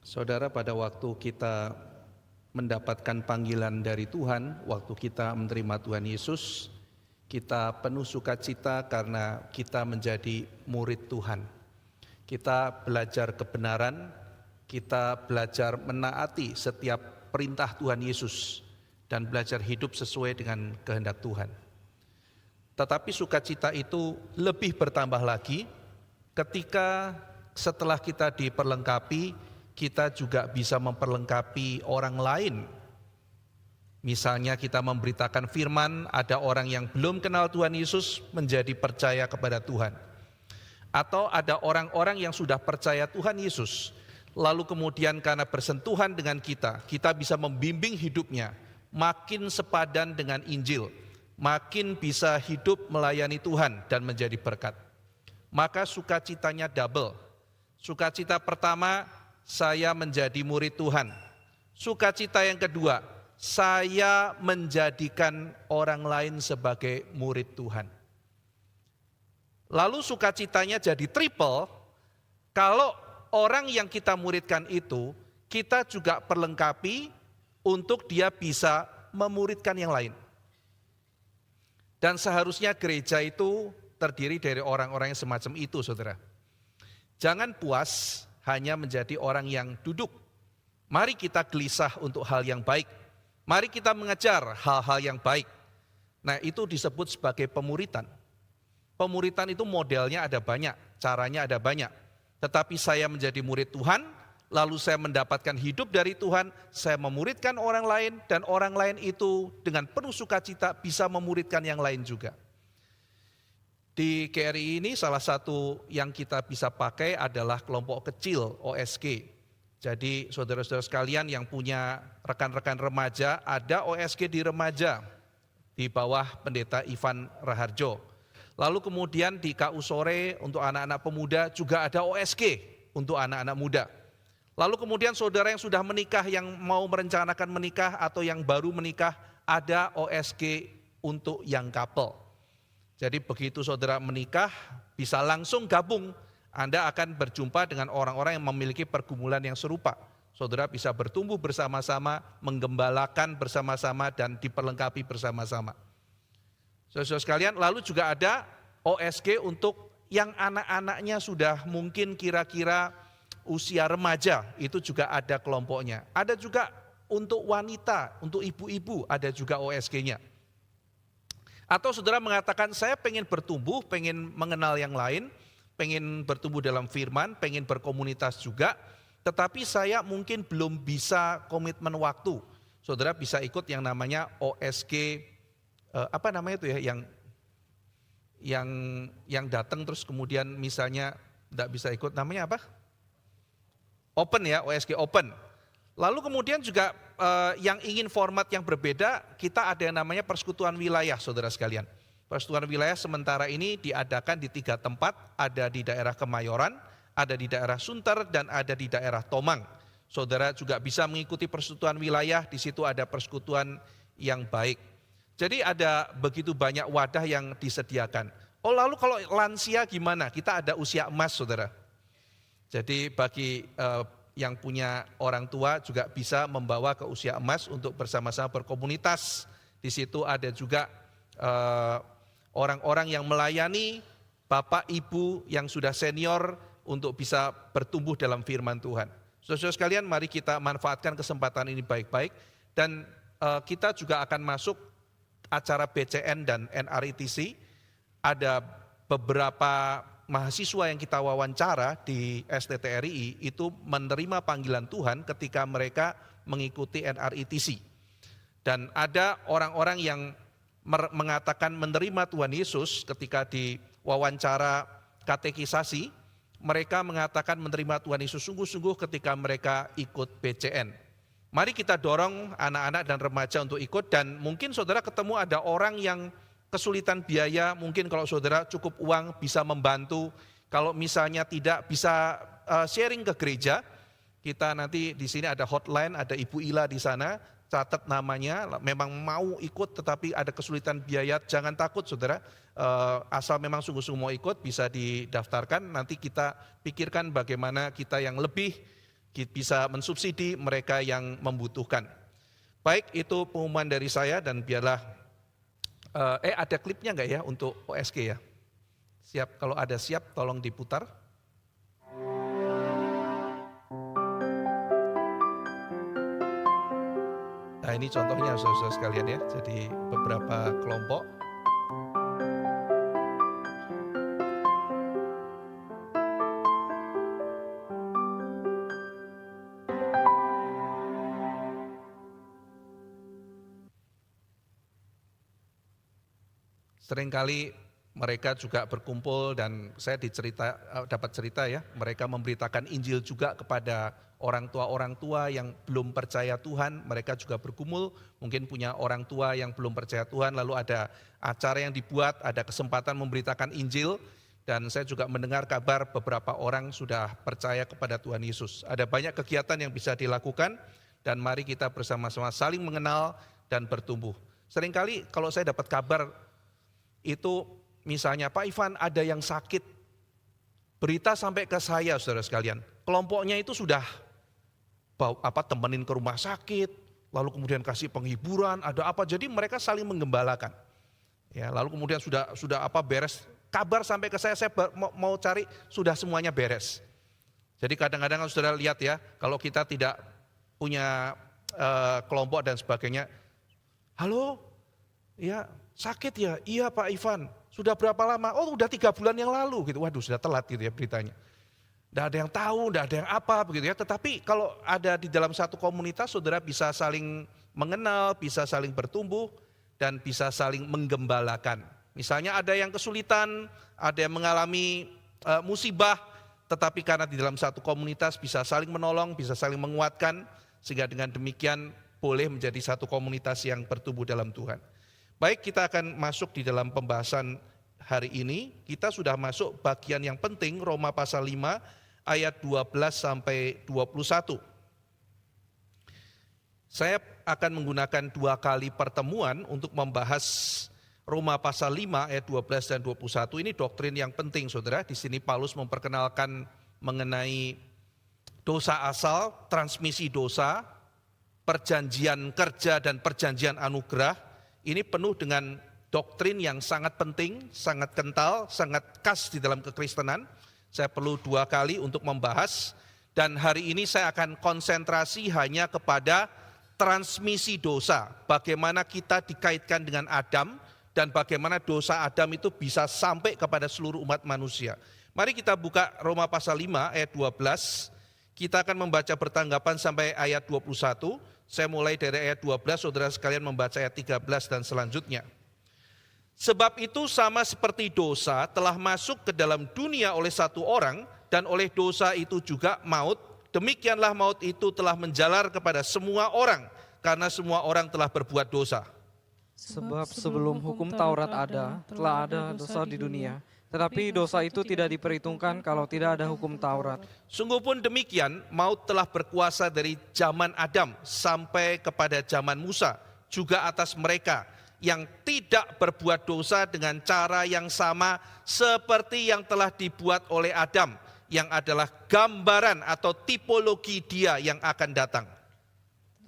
Saudara, pada waktu kita mendapatkan panggilan dari Tuhan, waktu kita menerima Tuhan Yesus, kita penuh sukacita karena kita menjadi murid Tuhan. Kita belajar kebenaran, kita belajar menaati setiap perintah Tuhan Yesus dan belajar hidup sesuai dengan kehendak Tuhan. Tetapi sukacita itu lebih bertambah lagi ketika setelah kita diperlengkapi, kita juga bisa memperlengkapi orang lain. Misalnya kita memberitakan firman, ada orang yang belum kenal Tuhan Yesus menjadi percaya kepada Tuhan. Atau ada orang-orang yang sudah percaya Tuhan Yesus, lalu kemudian karena bersentuhan dengan kita bisa membimbing hidupnya, makin sepadan dengan Injil, makin bisa hidup melayani Tuhan dan menjadi berkat. Maka sukacitanya double. Sukacita pertama, saya menjadi murid Tuhan. Sukacita yang kedua, saya menjadikan orang lain sebagai murid Tuhan. Lalu sukacitanya jadi triple, kalau orang yang kita muridkan itu, kita juga perlengkapi untuk dia bisa memuridkan yang lain. Dan seharusnya gereja itu terdiri dari orang-orang yang semacam itu, saudara. Jangan puas hanya menjadi orang yang duduk. Mari kita gelisah untuk hal yang baik. Mari kita mengejar hal-hal yang baik. Nah, itu disebut sebagai pemuritan. Pemuritan itu modelnya ada banyak, caranya ada banyak. Tetapi saya menjadi murid Tuhan, lalu saya mendapatkan hidup dari Tuhan, saya memuridkan orang lain, dan orang lain itu dengan penuh sukacita bisa memuridkan yang lain juga. Di KRI ini salah satu yang kita bisa pakai adalah kelompok kecil OSG. Jadi saudara-saudara sekalian yang punya rekan-rekan remaja, ada OSG di remaja di bawah pendeta Ivan Raharjo. Lalu kemudian di KU Sore untuk anak-anak pemuda juga ada OSG untuk anak-anak muda. Lalu kemudian saudara yang sudah menikah, yang mau merencanakan menikah atau yang baru menikah, ada OSG untuk yang couple. Jadi begitu saudara menikah, bisa langsung gabung. Anda akan berjumpa dengan orang-orang yang memiliki pergumulan yang serupa. Saudara bisa bertumbuh bersama-sama, menggembalakan bersama-sama, dan diperlengkapi bersama-sama. Saudara sekalian, lalu juga ada OSG untuk yang anak-anaknya sudah mungkin kira-kira usia remaja, itu juga ada kelompoknya. Ada juga untuk wanita, untuk ibu-ibu, ada juga OSG-nya. Atau saudara mengatakan, saya pengen bertumbuh, pengen mengenal yang lain, pengen bertumbuh dalam firman, pengen berkomunitas juga, tetapi saya mungkin belum bisa komitmen waktu. Saudara bisa ikut yang namanya OSG, apa namanya itu ya, yang datang terus kemudian misalnya tidak bisa ikut, namanya apa? Open ya, OSG Open. Lalu kemudian juga yang ingin format yang berbeda, kita ada yang namanya persekutuan wilayah, saudara sekalian. Persekutuan wilayah sementara ini diadakan di 3 tempat, ada di daerah Kemayoran, ada di daerah Sunter, dan ada di daerah Tomang. Saudara juga bisa mengikuti persekutuan wilayah, di situ ada persekutuan yang baik. Jadi ada begitu banyak wadah yang disediakan. Oh, lalu kalau lansia gimana? Kita ada usia emas, saudara. Jadi bagi yang punya orang tua juga bisa membawa ke usia emas untuk bersama-sama berkomunitas. Di situ ada juga orang-orang yang melayani bapak ibu yang sudah senior untuk bisa bertumbuh dalam firman Tuhan. Saudara sekalian, mari kita manfaatkan kesempatan ini baik-baik, dan kita juga akan masuk acara BCN dan NRITC. Ada beberapa mahasiswa yang kita wawancara di STTRI itu menerima panggilan Tuhan ketika mereka mengikuti NRITC. Dan ada orang-orang yang mengatakan menerima Tuhan Yesus ketika di wawancara katekisasi, mereka mengatakan menerima Tuhan Yesus sungguh-sungguh ketika mereka ikut BCN. Mari kita dorong anak-anak dan remaja untuk ikut, dan mungkin saudara ketemu ada orang yang kesulitan biaya, mungkin kalau saudara cukup uang bisa membantu. Kalau misalnya tidak bisa sharing ke gereja, kita nanti di sini ada hotline, ada Ibu Ila di sana, catat namanya, memang mau ikut tetapi ada kesulitan biaya, jangan takut saudara, asal memang sungguh-sungguh mau ikut bisa didaftarkan, nanti kita pikirkan bagaimana kita yang lebih bisa mensubsidi mereka yang membutuhkan. Baik, itu pengumuman dari saya dan biarlah, ada klipnya enggak ya untuk OSG ya? Siap, kalau ada siap tolong diputar. Nah ini contohnya saudara-saudara sekalian ya, jadi beberapa kelompok. Seringkali mereka juga berkumpul dan saya dapat cerita ya, mereka memberitakan Injil juga kepada orang tua yang belum percaya Tuhan, mereka juga bergumul, mungkin punya orang tua yang belum percaya Tuhan, lalu ada acara yang dibuat, ada kesempatan memberitakan Injil, dan saya juga mendengar kabar beberapa orang sudah percaya kepada Tuhan Yesus. Ada banyak kegiatan yang bisa dilakukan, dan mari kita bersama-sama saling mengenal dan bertumbuh. Seringkali kalau saya dapat kabar, itu misalnya Pak Ivan ada yang sakit, berita sampai ke saya saudara sekalian, kelompoknya itu sudah temenin ke rumah sakit, lalu kemudian kasih penghiburan, ada apa, jadi mereka saling menggembalakan. Ya, lalu kemudian sudah beres, kabar sampai ke saya mau cari, sudah semuanya beres. Jadi kadang-kadang saudara lihat ya, kalau kita tidak punya kelompok dan sebagainya, halo, ya sakit ya, iya Pak Ivan, sudah berapa lama? Oh udah 3 bulan yang lalu gitu, waduh sudah telat gitu ya beritanya. Tidak ada yang tahu, tidak ada yang apa begitu ya, tetapi kalau ada di dalam satu komunitas saudara bisa saling mengenal, bisa saling bertumbuh, dan bisa saling menggembalakan. Misalnya ada yang kesulitan, ada yang mengalami musibah, tetapi karena di dalam satu komunitas bisa saling menolong, bisa saling menguatkan, sehingga dengan demikian boleh menjadi satu komunitas yang bertumbuh dalam Tuhan. Baik, kita akan masuk di dalam pembahasan hari ini. Kita sudah masuk bagian yang penting, Roma pasal 5 ayat 12 sampai 21. Saya akan menggunakan 2 kali pertemuan untuk membahas Roma pasal 5 ayat 12 dan 21. Ini doktrin yang penting saudara. Di sini Paulus memperkenalkan mengenai dosa asal, transmisi dosa, perjanjian kerja dan perjanjian anugerah. Ini penuh dengan doktrin yang sangat penting, sangat kental, sangat khas di dalam kekristenan. Saya perlu 2 kali untuk membahas, dan hari ini saya akan konsentrasi hanya kepada transmisi dosa. Bagaimana kita dikaitkan dengan Adam, dan bagaimana dosa Adam itu bisa sampai kepada seluruh umat manusia. Mari kita buka Roma pasal 5 ayat 12, kita akan membaca bertanggapan sampai ayat 21. Saya mulai dari ayat 12, saudara sekalian membaca ayat 13 dan selanjutnya. Sebab itu sama seperti dosa telah masuk ke dalam dunia oleh satu orang, dan oleh dosa itu juga maut, demikianlah maut itu telah menjalar kepada semua orang, karena semua orang telah berbuat dosa. Sebab sebelum hukum Taurat ada, telah ada dosa di dunia. Tetapi dosa itu tidak diperhitungkan kalau tidak ada hukum Taurat. Sungguh pun demikian, maut telah berkuasa dari zaman Adam sampai kepada zaman Musa, juga atas mereka yang tidak berbuat dosa dengan cara yang sama seperti yang telah dibuat oleh Adam, yang adalah gambaran atau tipologi Dia yang akan datang.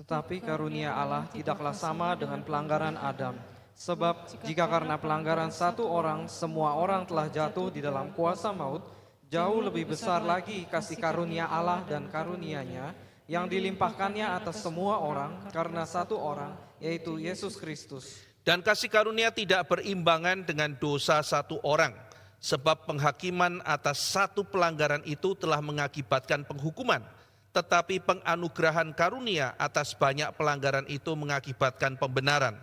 Tetapi karunia Allah tidaklah sama dengan pelanggaran Adam. Sebab jika karena pelanggaran satu orang, semua orang telah jatuh di dalam kuasa maut, jauh lebih besar lagi kasih karunia Allah dan karunia-Nya yang dilimpahkannya atas semua orang karena satu orang, yaitu Yesus Kristus. Dan kasih karunia tidak berimbangan dengan dosa satu orang, sebab penghakiman atas satu pelanggaran itu telah mengakibatkan penghukuman, tetapi penganugerahan karunia atas banyak pelanggaran itu mengakibatkan pembenaran.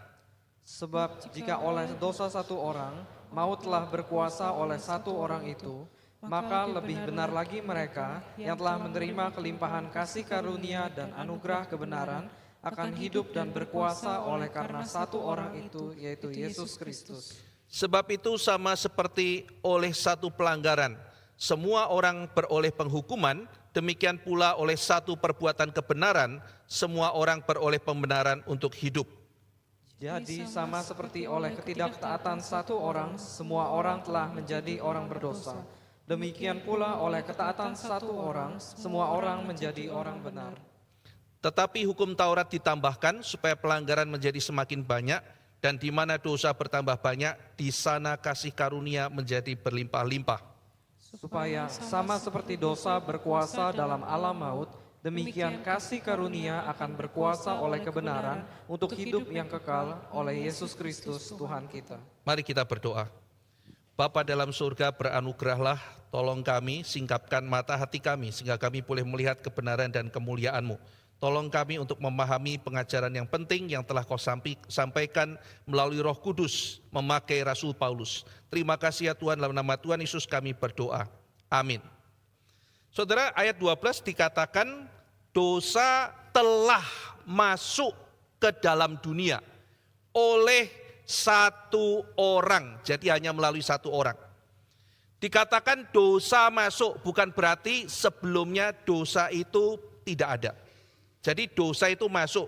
Sebab jika oleh dosa satu orang, maut telah berkuasa oleh satu orang itu, maka lebih benar lagi mereka yang telah menerima kelimpahan kasih karunia dan anugerah kebenaran akan hidup dan berkuasa oleh karena satu orang itu, yaitu Yesus Kristus. Sebab itu sama seperti oleh satu pelanggaran, semua orang beroleh penghukuman, demikian pula oleh satu perbuatan kebenaran, semua orang beroleh pembenaran untuk hidup. Jadi sama seperti oleh ketidaktaatan satu orang, semua orang telah menjadi orang berdosa. Demikian pula oleh ketaatan satu orang, semua orang menjadi orang benar. Tetapi hukum Taurat ditambahkan supaya pelanggaran menjadi semakin banyak, dan di mana dosa bertambah banyak, di sana kasih karunia menjadi berlimpah-limpah. Supaya sama seperti dosa berkuasa dalam alam maut, demikian kasih karunia akan berkuasa oleh kebenaran untuk hidup yang kekal oleh Yesus Kristus Tuhan kita. Mari kita berdoa. Bapa dalam surga, beranugerahlah, tolong kami, singkapkan mata hati kami, sehingga kami boleh melihat kebenaran dan kemuliaan-Mu. Tolong kami untuk memahami pengajaran yang penting yang telah Kau sampaikan melalui Roh Kudus, memakai Rasul Paulus. Terima kasih ya Tuhan, dalam nama Tuhan Yesus kami berdoa. Amin. Saudara, ayat 12 dikatakan dosa telah masuk ke dalam dunia oleh satu orang, jadi hanya melalui satu orang. Dikatakan dosa masuk bukan berarti sebelumnya dosa itu tidak ada. Jadi dosa itu masuk.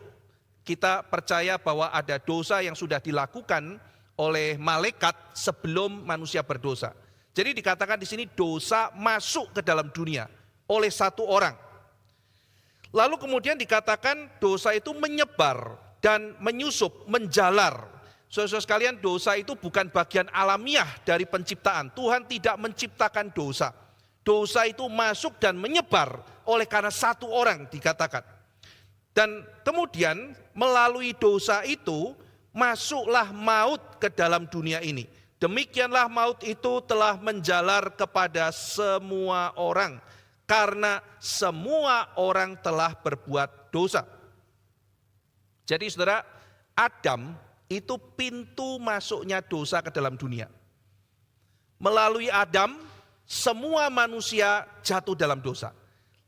Kita percaya bahwa ada dosa yang sudah dilakukan oleh malaikat sebelum manusia berdosa. Jadi dikatakan di sini dosa masuk ke dalam dunia oleh satu orang. Lalu kemudian dikatakan dosa itu menyebar dan menyusup, menjalar. Saudara-saudara sekalian, dosa itu bukan bagian alamiah dari penciptaan. Tuhan tidak menciptakan dosa. Dosa itu masuk dan menyebar oleh karena satu orang dikatakan. Dan kemudian melalui dosa itu masuklah maut ke dalam dunia ini. Demikianlah maut itu telah menjalar kepada semua orang. Karena semua orang telah berbuat dosa. Jadi saudara, Adam itu pintu masuknya dosa ke dalam dunia. Melalui Adam, semua manusia jatuh dalam dosa.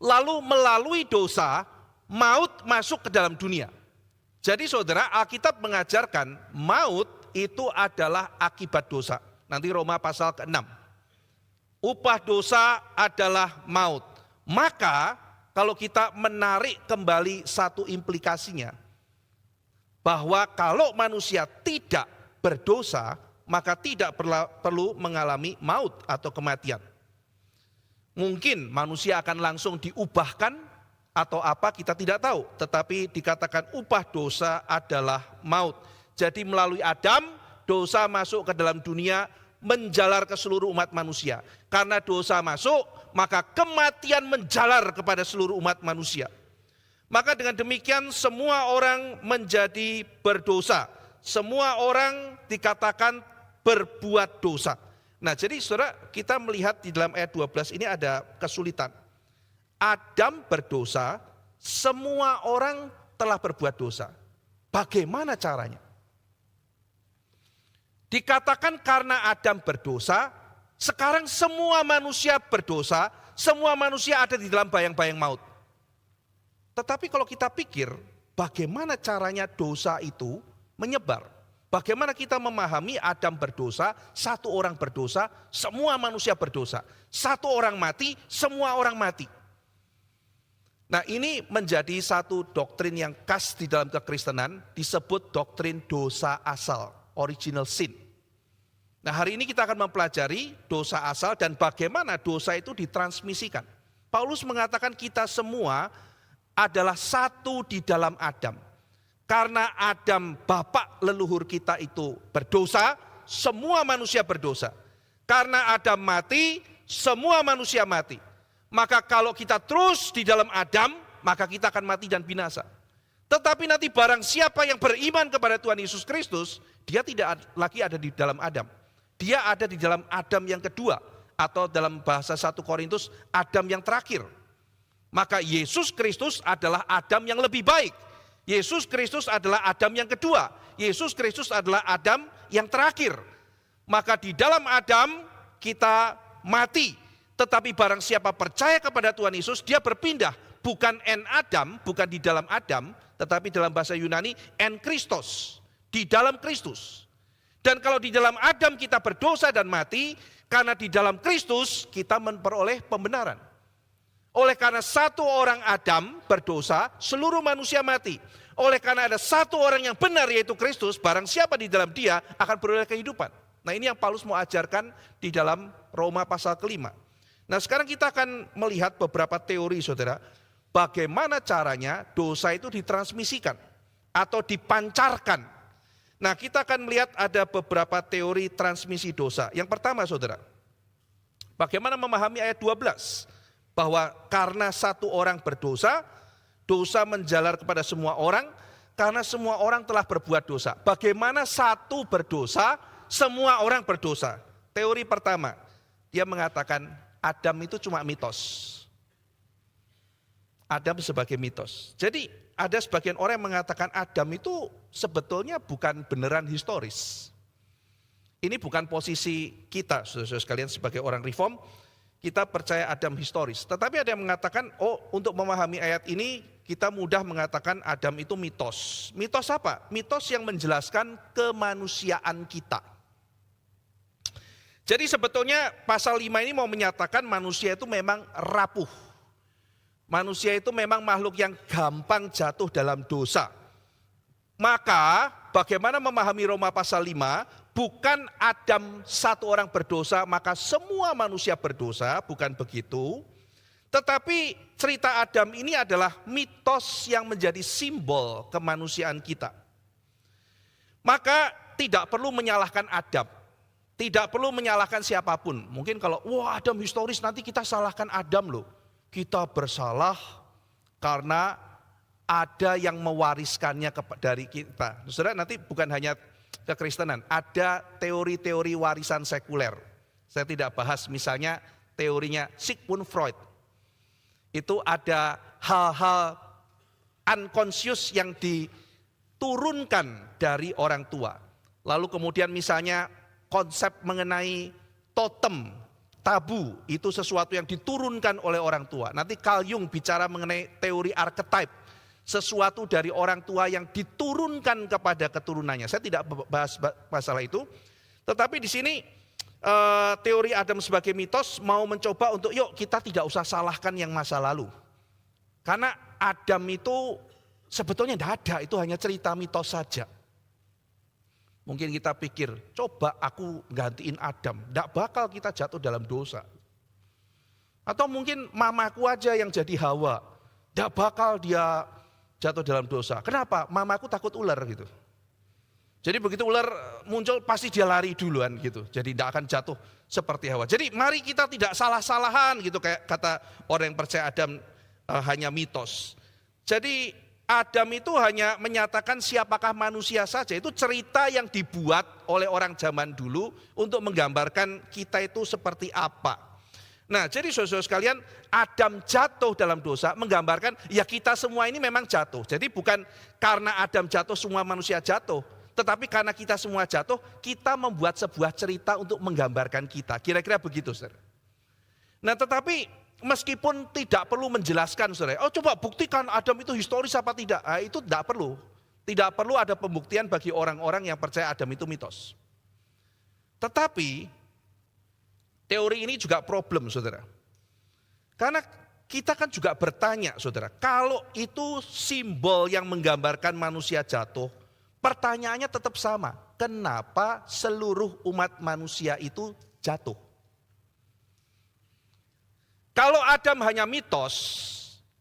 Lalu melalui dosa, maut masuk ke dalam dunia. Jadi saudara, Alkitab mengajarkan maut itu adalah akibat dosa. Nanti Roma pasal ke-6. Upah dosa adalah maut. Maka kalau kita menarik kembali satu implikasinya, bahwa kalau manusia tidak berdosa, maka tidak perlu mengalami maut atau kematian. Mungkin manusia akan langsung diubahkan atau apa kita tidak tahu, tetapi dikatakan upah dosa adalah maut. Jadi melalui Adam, dosa masuk ke dalam dunia, menjalar ke seluruh umat manusia. Karena dosa masuk, maka kematian menjalar kepada seluruh umat manusia. Maka dengan demikian semua orang menjadi berdosa. Semua orang dikatakan berbuat dosa. Nah jadi saudara, kita melihat di dalam ayat 12 ini ada kesulitan. Adam berdosa, semua orang telah berbuat dosa. Bagaimana caranya? Dikatakan karena Adam berdosa, sekarang semua manusia berdosa, semua manusia ada di dalam bayang-bayang maut. Tetapi kalau kita pikir, bagaimana caranya dosa itu menyebar? Bagaimana kita memahami Adam berdosa, satu orang berdosa, semua manusia berdosa. Satu orang mati, semua orang mati. Nah ini menjadi satu doktrin yang khas di dalam kekristenan, disebut doktrin dosa asal, original sin. Nah hari ini kita akan mempelajari dosa asal dan bagaimana dosa itu ditransmisikan. Paulus mengatakan kita semua adalah satu di dalam Adam. Karena Adam bapak leluhur kita itu berdosa, semua manusia berdosa. Karena Adam mati, semua manusia mati. Maka kalau kita terus di dalam Adam, maka kita akan mati dan binasa. Tetapi nanti barang siapa yang beriman kepada Tuhan Yesus Kristus, dia tidak lagi ada di dalam Adam. Dia ada di dalam Adam yang kedua, atau dalam bahasa 1 Korintus, Adam yang terakhir. Maka Yesus Kristus adalah Adam yang lebih baik. Yesus Kristus adalah Adam yang kedua. Yesus Kristus adalah Adam yang terakhir. Maka di dalam Adam kita mati. Tetapi barang siapa percaya kepada Tuhan Yesus, dia berpindah. Bukan en Adam, bukan di dalam Adam, tetapi dalam bahasa Yunani en Christos. Di dalam Kristus. Dan kalau di dalam Adam kita berdosa dan mati, karena di dalam Kristus kita memperoleh pembenaran. Oleh karena satu orang Adam berdosa, seluruh manusia mati. Oleh karena ada satu orang yang benar yaitu Kristus, barang siapa di dalam dia akan beroleh kehidupan. Nah ini yang Paulus mau ajarkan di dalam Roma pasal ke-5. Nah sekarang kita akan melihat beberapa teori saudara, bagaimana caranya dosa itu ditransmisikan atau dipancarkan. Nah kita akan melihat ada beberapa teori transmisi dosa. Yang pertama saudara, bagaimana memahami ayat 12, bahwa karena satu orang berdosa, dosa menjalar kepada semua orang, karena semua orang telah berbuat dosa. Bagaimana satu berdosa, semua orang berdosa. Teori pertama, dia mengatakan Adam itu cuma mitos. Adam sebagai mitos. Jadi ada sebagian orang yang mengatakan Adam itu sebetulnya bukan beneran historis. Ini bukan posisi kita, saudara-saudara sekalian, sebagai orang reform, kita percaya Adam historis. Tetapi ada yang mengatakan, oh untuk memahami ayat ini, kita mudah mengatakan Adam itu mitos. Mitos apa? Mitos yang menjelaskan kemanusiaan kita. Jadi sebetulnya pasal 5 ini mau menyatakan manusia itu memang rapuh. Manusia itu memang makhluk yang gampang jatuh dalam dosa. Maka bagaimana memahami Roma pasal 5, bukan Adam satu orang berdosa maka semua manusia berdosa, bukan begitu. Tetapi cerita Adam ini adalah mitos yang menjadi simbol kemanusiaan kita. Maka tidak perlu menyalahkan Adam. Tidak perlu menyalahkan siapapun. Mungkin kalau, wah Adam historis, nanti kita salahkan Adam loh. Kita bersalah karena ada yang mewariskannya dari kita. Saudara, nanti bukan hanya kekristenan, ada teori-teori warisan sekuler. Saya tidak bahas misalnya teorinya Sigmund Freud. Itu ada hal-hal unconscious yang diturunkan dari orang tua. Lalu kemudian misalnya konsep mengenai totem, tabu, itu sesuatu yang diturunkan oleh orang tua. Nanti Carl Jung bicara mengenai teori archetype, sesuatu dari orang tua yang diturunkan kepada keturunannya. Saya tidak bahas masalah itu, tetapi di sini teori Adam sebagai mitos mau mencoba untuk yuk kita tidak usah salahkan yang masa lalu. Karena Adam itu sebetulnya tidak ada, itu hanya cerita mitos saja. Mungkin kita pikir, coba aku gantiin Adam, tidak bakal kita jatuh dalam dosa. Atau mungkin mamaku aja yang jadi Hawa, tidak bakal dia jatuh dalam dosa. Kenapa? Mamaku takut ular gitu. Jadi begitu ular muncul pasti dia lari duluan gitu. Jadi tidak akan jatuh seperti Hawa. Jadi mari kita tidak salah-salahan gitu, kayak kata orang yang percaya Adam hanya mitos. Jadi Adam itu hanya menyatakan siapakah manusia saja. Itu cerita yang dibuat oleh orang zaman dulu untuk menggambarkan kita itu seperti apa. Nah jadi saudara-saudara sekalian, Adam jatuh dalam dosa menggambarkan ya kita semua ini memang jatuh. Jadi bukan karena Adam jatuh semua manusia jatuh. Tetapi karena kita semua jatuh, kita membuat sebuah cerita untuk menggambarkan kita. Kira-kira begitu saudara. Nah tetapi meskipun tidak perlu menjelaskan saudara, oh coba buktikan Adam itu historis apa tidak, nah, itu tidak perlu. Tidak perlu ada pembuktian bagi orang-orang yang percaya Adam itu mitos. Tetapi teori ini juga problem saudara. Karena kita kan juga bertanya saudara, kalau itu simbol yang menggambarkan manusia jatuh, pertanyaannya tetap sama, kenapa seluruh umat manusia itu jatuh? Kalau Adam hanya mitos,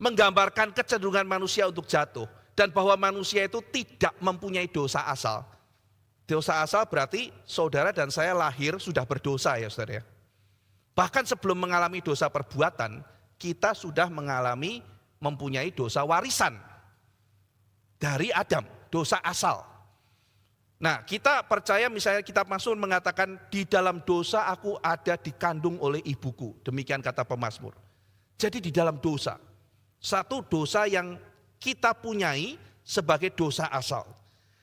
menggambarkan kecenderungan manusia untuk jatuh, dan bahwa manusia itu tidak mempunyai dosa asal. Dosa asal berarti saudara dan saya lahir sudah berdosa ya saudara. Bahkan sebelum mengalami dosa perbuatan, kita sudah mempunyai dosa warisan dari Adam, dosa asal. Nah kita percaya misalnya kitab Mazmur mengatakan di dalam dosa aku ada dikandung oleh ibuku. Demikian kata pemazmur. Jadi di dalam dosa. Satu dosa yang kita punyai sebagai dosa asal.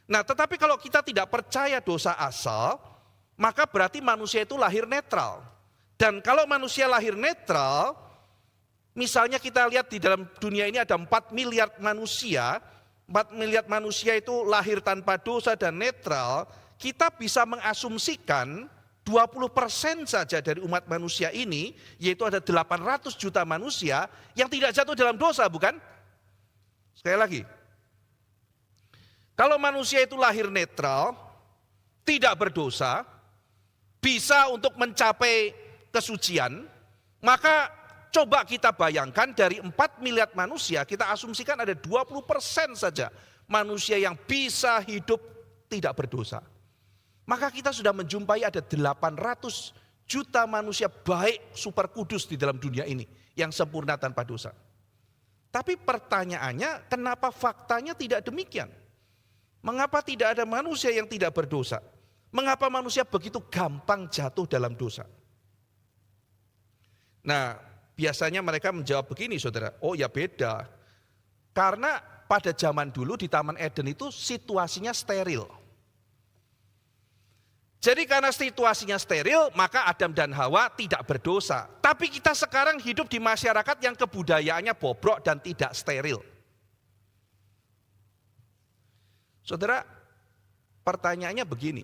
Nah tetapi kalau kita tidak percaya dosa asal, maka berarti manusia itu lahir netral. Dan kalau manusia lahir netral, misalnya kita lihat di dalam dunia ini ada 4 miliar manusia, 4 miliar manusia itu lahir tanpa dosa dan netral, kita bisa mengasumsikan 20% saja dari umat manusia ini, yaitu ada 800 juta manusia yang tidak jatuh dalam dosa, bukan? Sekali lagi, kalau manusia itu lahir netral, tidak berdosa, bisa untuk mencapai kesucian, Maka coba kita bayangkan dari 4 miliar manusia, kita asumsikan ada 20% saja manusia yang bisa hidup tidak berdosa. Maka kita sudah menjumpai ada 800 juta manusia baik super kudus di dalam dunia ini yang sempurna tanpa dosa. Tapi pertanyaannya, kenapa faktanya tidak demikian? Mengapa tidak ada manusia yang tidak berdosa? Mengapa manusia begitu gampang jatuh dalam dosa? Nah, biasanya mereka menjawab begini, saudara. Oh ya beda. Karena pada zaman dulu di Taman Eden itu situasinya steril. Jadi karena situasinya steril, maka Adam dan Hawa tidak berdosa. Tapi kita sekarang hidup di masyarakat yang kebudayaannya bobrok dan tidak steril. Saudara, pertanyaannya begini.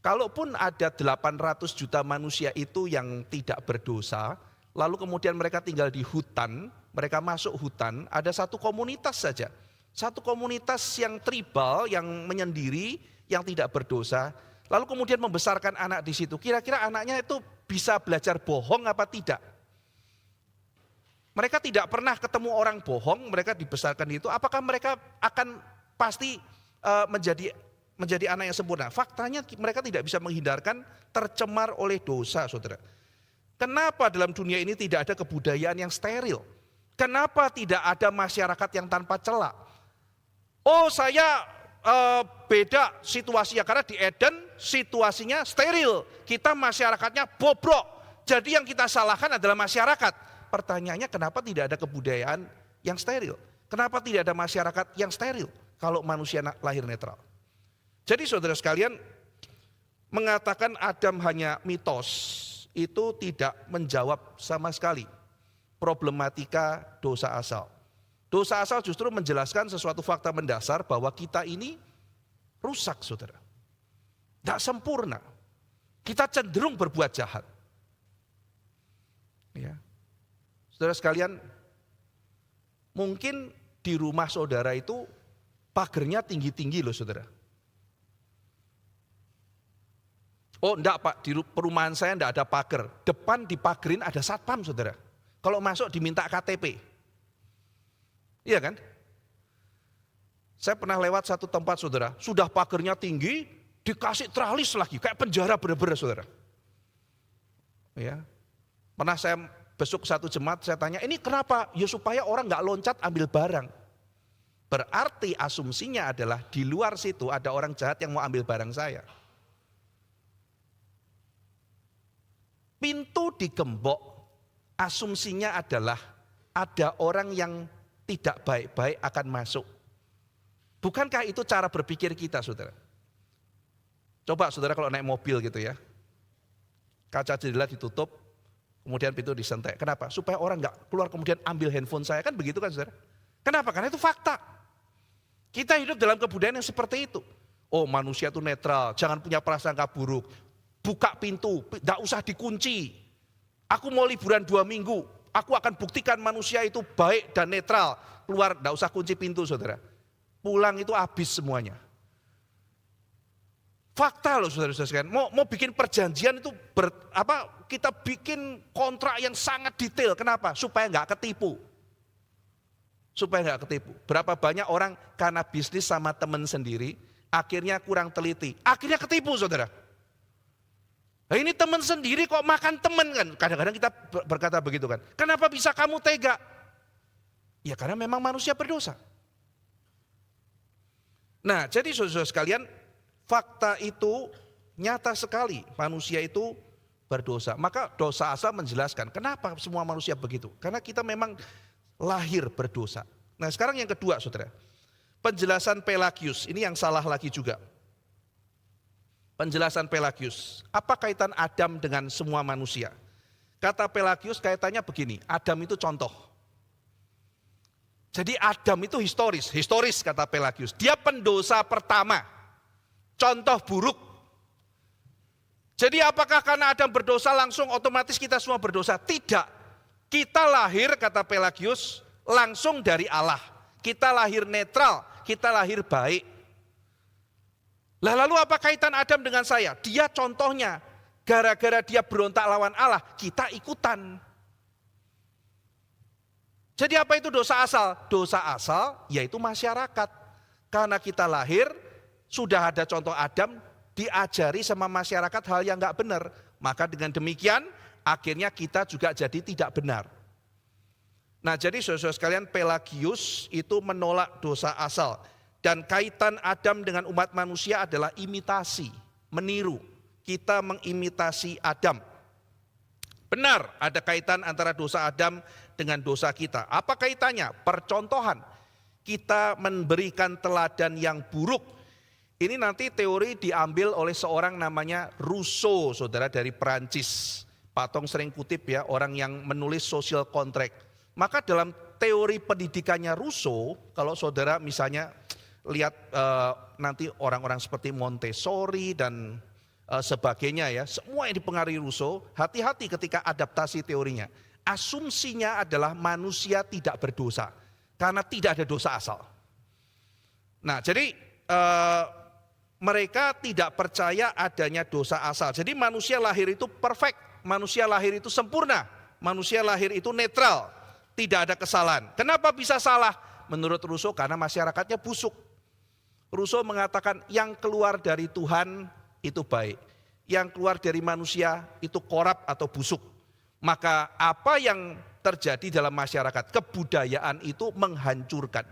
Kalaupun ada 800 juta manusia itu yang tidak berdosa, lalu kemudian mereka tinggal di hutan, mereka masuk hutan, ada satu komunitas saja. Satu komunitas yang tribal, yang menyendiri, yang tidak berdosa, lalu kemudian membesarkan anak di situ. Kira-kira anaknya itu bisa belajar bohong apa tidak? Mereka tidak pernah ketemu orang bohong, mereka dibesarkan di itu. Apakah mereka akan pasti menjadi anak yang sempurna? Faktanya mereka tidak bisa menghindarkan tercemar oleh dosa, saudara. Kenapa dalam dunia ini tidak ada kebudayaan yang steril? Kenapa tidak ada masyarakat yang tanpa celah? Oh, saya beda situasinya, karena di Eden situasinya steril, kita masyarakatnya bobrok. Jadi yang kita salahkan adalah masyarakat. Pertanyaannya, kenapa tidak ada kebudayaan yang steril? Kenapa tidak ada masyarakat yang steril kalau manusia lahir netral? Jadi saudara sekalian, mengatakan Adam hanya mitos itu tidak menjawab sama sekali problematika dosa asal. Dosa asal justru menjelaskan sesuatu fakta mendasar bahwa kita ini rusak, saudara. Tidak sempurna. Kita cenderung berbuat jahat. Ya. Saudara sekalian, mungkin di rumah saudara itu pagernya tinggi-tinggi loh, saudara. Oh enggak Pak, di perumahan saya enggak ada pagar. Depan dipagerin ada satpam, saudara. Kalau masuk diminta KTP. Iya kan? Saya pernah lewat satu tempat, saudara, sudah pagernya tinggi, dikasih tralis lagi, kayak penjara bener-bener, saudara. Ya. Pernah saya besuk satu jemaat, saya tanya, ini kenapa? Ya supaya orang nggak loncat ambil barang. Berarti asumsinya adalah di luar situ ada orang jahat yang mau ambil barang saya. Pintu digembok, asumsinya adalah ada orang yang tidak baik-baik akan masuk. Bukankah itu cara berpikir kita, saudara? Coba saudara kalau naik mobil gitu ya, kaca jendela ditutup, kemudian pintu disentek. Kenapa? Supaya orang nggak keluar kemudian ambil handphone saya, kan begitu kan, saudara? Kenapa? Karena itu fakta. Kita hidup dalam kebudayaan yang seperti itu. Oh, manusia itu netral, jangan punya prasangka buruk. Buka pintu, nggak usah dikunci. Aku mau liburan 2 minggu, aku akan buktikan manusia itu baik dan netral. Keluar, nggak usah kunci pintu, saudara. Pulang itu habis semuanya. Fakta loh, saudara-saudara sekalian. Mau bikin perjanjian itu kita bikin kontrak yang sangat detail. Kenapa? Supaya nggak ketipu. Supaya nggak ketipu. Berapa banyak orang karena bisnis sama teman sendiri, akhirnya kurang teliti. Akhirnya ketipu, saudara. Nah, ini teman sendiri kok makan teman, kan? Kadang-kadang kita berkata begitu kan. Kenapa bisa kamu tega? Ya karena memang manusia berdosa. Nah, jadi saudara-saudara sekalian, fakta itu nyata sekali, manusia itu berdosa. Maka dosa asal menjelaskan kenapa semua manusia begitu. Karena kita memang lahir berdosa. Nah, sekarang yang kedua, saudara. Penjelasan Pelagius, ini yang salah lagi juga. Penjelasan Pelagius, apa kaitan Adam dengan semua manusia? Kata Pelagius kaitannya begini, Adam itu contoh. Jadi Adam itu historis kata Pelagius. Dia pendosa pertama, contoh buruk. Jadi apakah karena Adam berdosa langsung otomatis kita semua berdosa? Tidak. Kita lahir, kata Pelagius, langsung dari Allah. Kita lahir netral, kita lahir baik. Lalu apa kaitan Adam dengan saya? Dia contohnya. gara-gara dia berontak lawan Allah, kita ikutan. Jadi apa itu dosa asal? Dosa asal yaitu masyarakat. Karena kita lahir, sudah ada contoh Adam, diajari sama masyarakat hal yang enggak benar. Maka dengan demikian, akhirnya kita juga jadi tidak benar. Nah jadi saudara-saudara sekalian, Pelagius itu menolak dosa asal. Dan kaitan Adam dengan umat manusia adalah imitasi, meniru. Kita mengimitasi Adam. Benar ada kaitan antara dosa Adam dengan dosa kita. Apa kaitannya? Percontohan. Kita memberikan teladan yang buruk. Ini nanti teori diambil oleh seorang namanya Rousseau, saudara, dari Perancis. Pak Tong sering kutip ya, orang yang menulis social contract. Maka dalam teori pendidikannya Rousseau, kalau saudara misalnya lihat nanti orang-orang seperti Montessori dan sebagainya ya, semua yang dipengaruhi Rousseau, hati-hati ketika adaptasi teorinya. Asumsinya adalah manusia tidak berdosa, karena tidak ada dosa asal. Nah jadi mereka tidak percaya adanya dosa asal. Jadi manusia lahir itu perfect, manusia lahir itu sempurna, manusia lahir itu netral, tidak ada kesalahan. Kenapa bisa salah? Menurut Rousseau karena masyarakatnya busuk. Rousseau mengatakan yang keluar dari Tuhan itu baik, yang keluar dari manusia itu korup atau busuk. Maka apa yang terjadi dalam masyarakat, kebudayaan itu menghancurkan.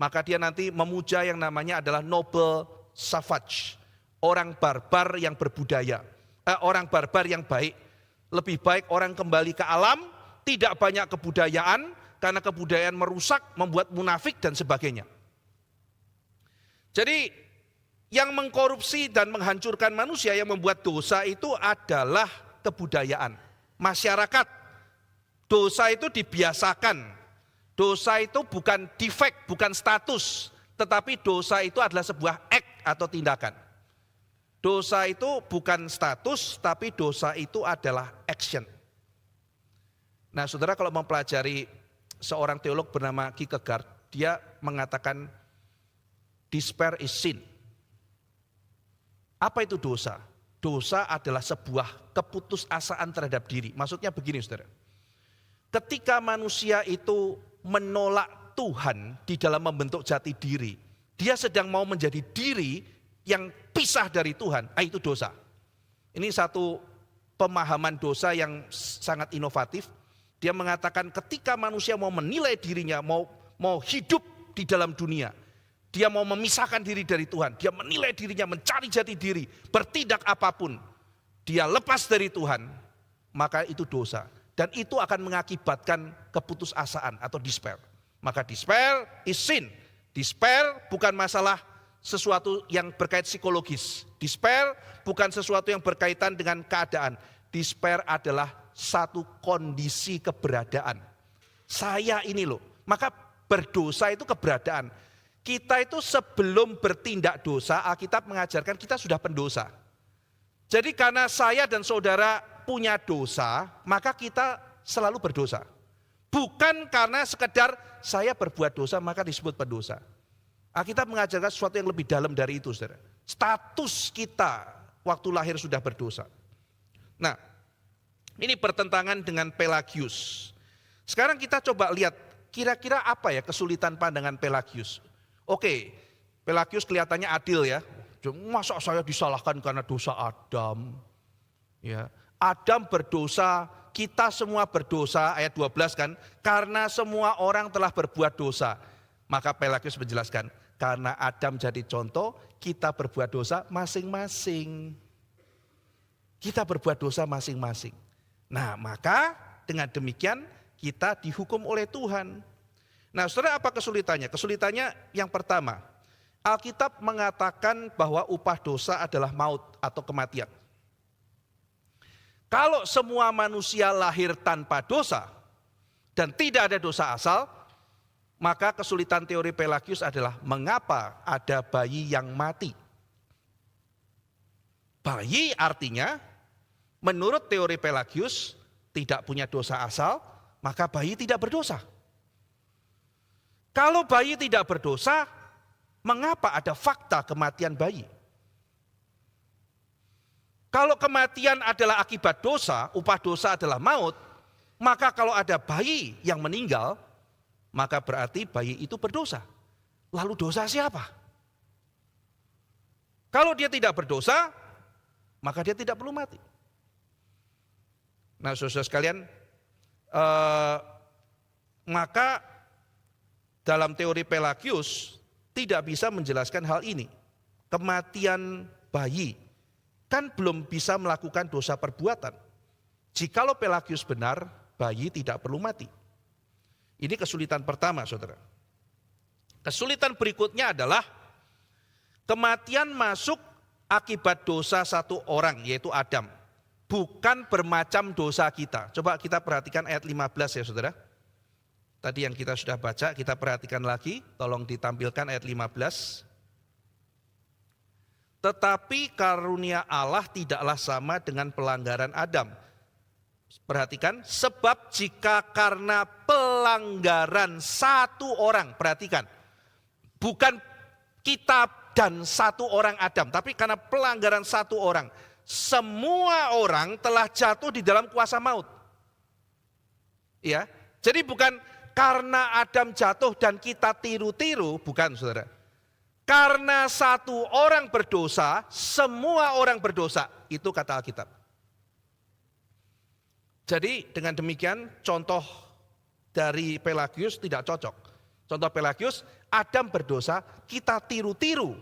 Maka dia nanti memuja yang namanya adalah noble savage, orang barbar yang berbudaya, orang barbar yang baik. Lebih baik orang kembali ke alam, tidak banyak kebudayaan, karena kebudayaan merusak, membuat munafik dan sebagainya. Jadi yang mengkorupsi dan menghancurkan manusia, yang membuat dosa itu adalah kebudayaan, masyarakat. Dosa itu dibiasakan. Dosa itu bukan defek, bukan status, tetapi dosa itu adalah sebuah act atau tindakan. Dosa itu bukan status, tapi dosa itu adalah action. Nah, saudara, kalau mempelajari seorang teolog bernama Kierkegaard, dia mengatakan despair is sin. Apa itu dosa? Dosa adalah sebuah keputusasaan terhadap diri. Maksudnya begini, saudara. Ketika manusia itu menolak Tuhan di dalam membentuk jati diri, dia sedang mau menjadi diri yang pisah dari Tuhan, itu dosa. Ini satu pemahaman dosa yang sangat inovatif. Dia mengatakan ketika manusia mau menilai dirinya, mau hidup di dalam dunia, dia mau memisahkan diri dari Tuhan, dia menilai dirinya, mencari jati diri, bertindak apapun, dia lepas dari Tuhan, maka itu dosa. Dan itu akan mengakibatkan keputusasaan atau despair. Maka despair is sin. Despair bukan masalah sesuatu yang berkait psikologis. Despair bukan sesuatu yang berkaitan dengan keadaan. Despair adalah satu kondisi keberadaan. Saya ini loh, maka berdosa itu keberadaan. Kita itu sebelum bertindak dosa, Alkitab mengajarkan kita sudah pendosa. Jadi karena saya dan saudara punya dosa, maka kita selalu berdosa. Bukan karena sekedar saya berbuat dosa maka disebut pendosa. Alkitab mengajarkan sesuatu yang lebih dalam dari itu, saudara. Status kita waktu lahir sudah berdosa. Nah, ini bertentangan dengan Pelagius. Sekarang kita coba lihat kira-kira apa ya kesulitan pandangan Pelagius. Oke, Pelagius kelihatannya adil ya. Masa saya disalahkan karena dosa Adam? Ya, Adam berdosa, kita semua berdosa, ayat 12 kan. Karena semua orang telah berbuat dosa. Maka Pelagius menjelaskan, karena Adam jadi contoh, kita berbuat dosa masing-masing. Kita berbuat dosa masing-masing. Nah, maka dengan demikian kita dihukum oleh Tuhan. Nah, saudara, apa kesulitannya? Kesulitannya yang pertama, Alkitab mengatakan bahwa upah dosa adalah maut atau kematian. Kalau semua manusia lahir tanpa dosa dan tidak ada dosa asal, maka kesulitan teori Pelagius adalah mengapa ada bayi yang mati. Bayi artinya menurut teori Pelagius tidak punya dosa asal, maka bayi tidak berdosa. Kalau bayi tidak berdosa, mengapa ada fakta kematian bayi? Kalau kematian adalah akibat dosa, upah dosa adalah maut, maka kalau ada bayi yang meninggal, maka berarti bayi itu berdosa. Lalu dosa siapa? Kalau dia tidak berdosa, maka dia tidak perlu mati. Nah, saudara sekalian, maka dalam teori Pelagius tidak bisa menjelaskan hal ini. Kematian bayi kan belum bisa melakukan dosa perbuatan. Jikalau Pelagius benar, bayi tidak perlu mati. Ini kesulitan pertama, saudara. Kesulitan berikutnya adalah kematian masuk akibat dosa satu orang, yaitu Adam. Bukan bermacam dosa kita. Coba kita perhatikan ayat 15 ya saudara. Tadi yang kita sudah baca, kita perhatikan lagi. Tolong ditampilkan ayat 15. Tetapi karunia Allah tidaklah sama dengan pelanggaran Adam. Perhatikan, sebab jika karena pelanggaran satu orang, perhatikan, bukan kita dan satu orang Adam, tapi karena pelanggaran satu orang, semua orang telah jatuh di dalam kuasa maut. Ya, jadi bukan karena Adam jatuh dan kita tiru-tiru, bukan saudara. Karena satu orang berdosa, semua orang berdosa. Itu kata Alkitab. Jadi dengan demikian contoh dari Pelagius tidak cocok. Contoh Pelagius, Adam berdosa, kita tiru-tiru,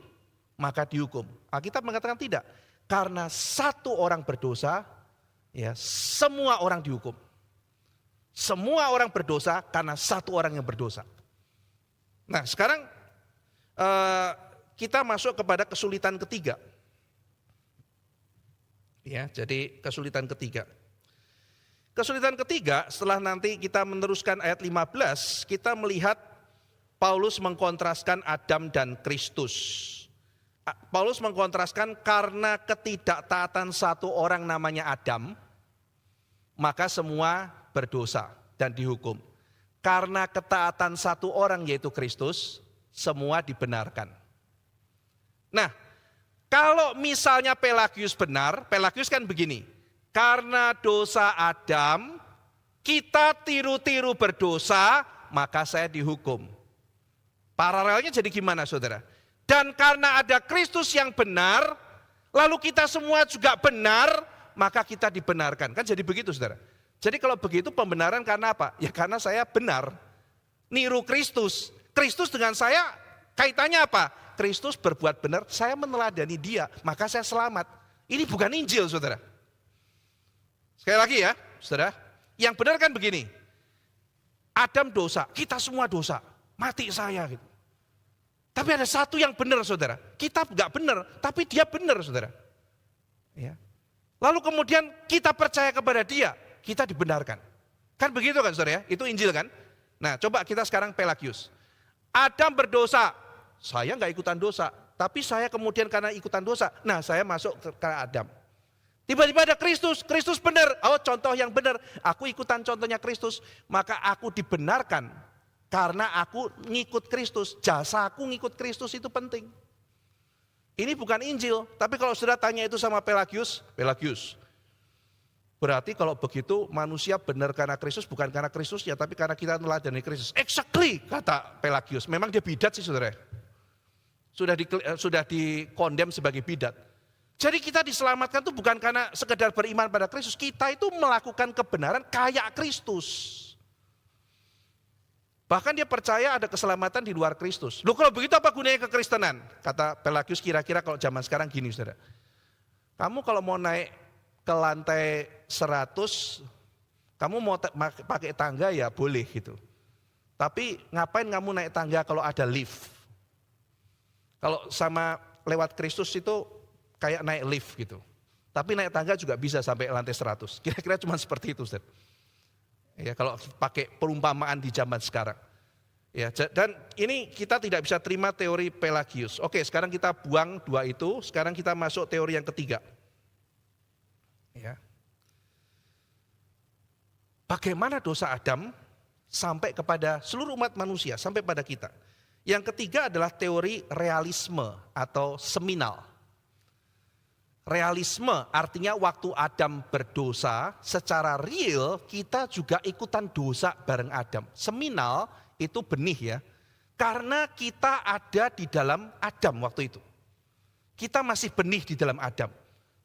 maka dihukum. Alkitab mengatakan tidak. Karena satu orang berdosa, ya semua orang dihukum. Semua orang berdosa karena satu orang yang berdosa. Nah sekarang kita masuk kepada kesulitan ketiga. Ya, jadi kesulitan ketiga. Kesulitan ketiga setelah nanti kita meneruskan ayat 15, kita melihat Paulus mengkontraskan Adam dan Kristus. Paulus mengkontraskan karena ketidaktaatan satu orang namanya Adam, maka semua berdosa dan dihukum. Karena ketaatan satu orang yaitu Kristus, semua dibenarkan. Nah, kalau misalnya Pelagius benar, Pelagius kan begini, karena dosa Adam, kita tiru-tiru berdosa, maka saya dihukum. Paralelnya jadi gimana saudara? Dan karena ada Kristus yang benar, lalu kita semua juga benar, maka kita dibenarkan. Kan jadi begitu saudara. Jadi kalau begitu pembenaran karena apa? Ya karena saya benar, niru Kristus. Kristus dengan saya kaitannya apa? Kristus berbuat benar, saya meneladani dia, maka saya selamat. Ini bukan Injil saudara. Sekali lagi ya saudara, yang benar kan begini, Adam dosa, kita semua dosa, mati saya gitu. Tapi ada satu yang benar saudara, kita nggak benar, tapi dia benar saudara. Ya. Lalu kemudian kita percaya kepada dia, kita dibenarkan. Kan begitu kan saudara ya, itu Injil kan. Nah coba kita sekarang Pelagius. Adam berdosa, saya nggak ikutan dosa, tapi saya kemudian karena ikutan dosa, nah saya masuk ke Adam. Tiba-tiba ada Kristus, Kristus benar, oh contoh yang benar, aku ikutan contohnya Kristus, maka aku dibenarkan karena aku ngikut Kristus, jasa aku ngikut Kristus itu penting. Ini bukan Injil, tapi kalau sudah tanya itu sama Pelagius, berarti kalau begitu manusia benar karena Kristus, bukan karena Kristus ya, tapi karena kita meneladani Kristus. Exactly, kata Pelagius. Memang dia bidat sih saudara. Sudah dikondem sebagai bidat. Jadi kita diselamatkan itu bukan karena sekedar beriman pada Kristus. Kita itu melakukan kebenaran kayak Kristus. Bahkan dia percaya ada keselamatan di luar Kristus. Loh kalau begitu apa gunanya kekristenan? Kata Pelagius kira-kira kalau zaman sekarang gini saudara. Kamu kalau mau naik ke lantai 100, kamu mau pakai tangga ya boleh gitu. Tapi ngapain kamu naik tangga kalau ada lift? Kalau sama lewat Kristus itu kayak naik lift gitu. Tapi naik tangga juga bisa sampai lantai 100. Kira-kira cuma seperti itu Ustaz. Ya, kalau pakai perumpamaan di zaman sekarang. Ya, dan ini kita tidak bisa terima teori Pelagius. Oke, sekarang kita buang dua itu, sekarang kita masuk teori yang ketiga. Ya. Bagaimana dosa Adam sampai kepada seluruh umat manusia, sampai pada kita. Yang ketiga adalah teori realisme atau seminal. realisme, artinya waktu Adam berdosa, secara real kita juga ikutan dosa bareng Adam. Seminal itu benih ya, karena kita ada di dalam Adam waktu itu. Kita masih benih di dalam Adam.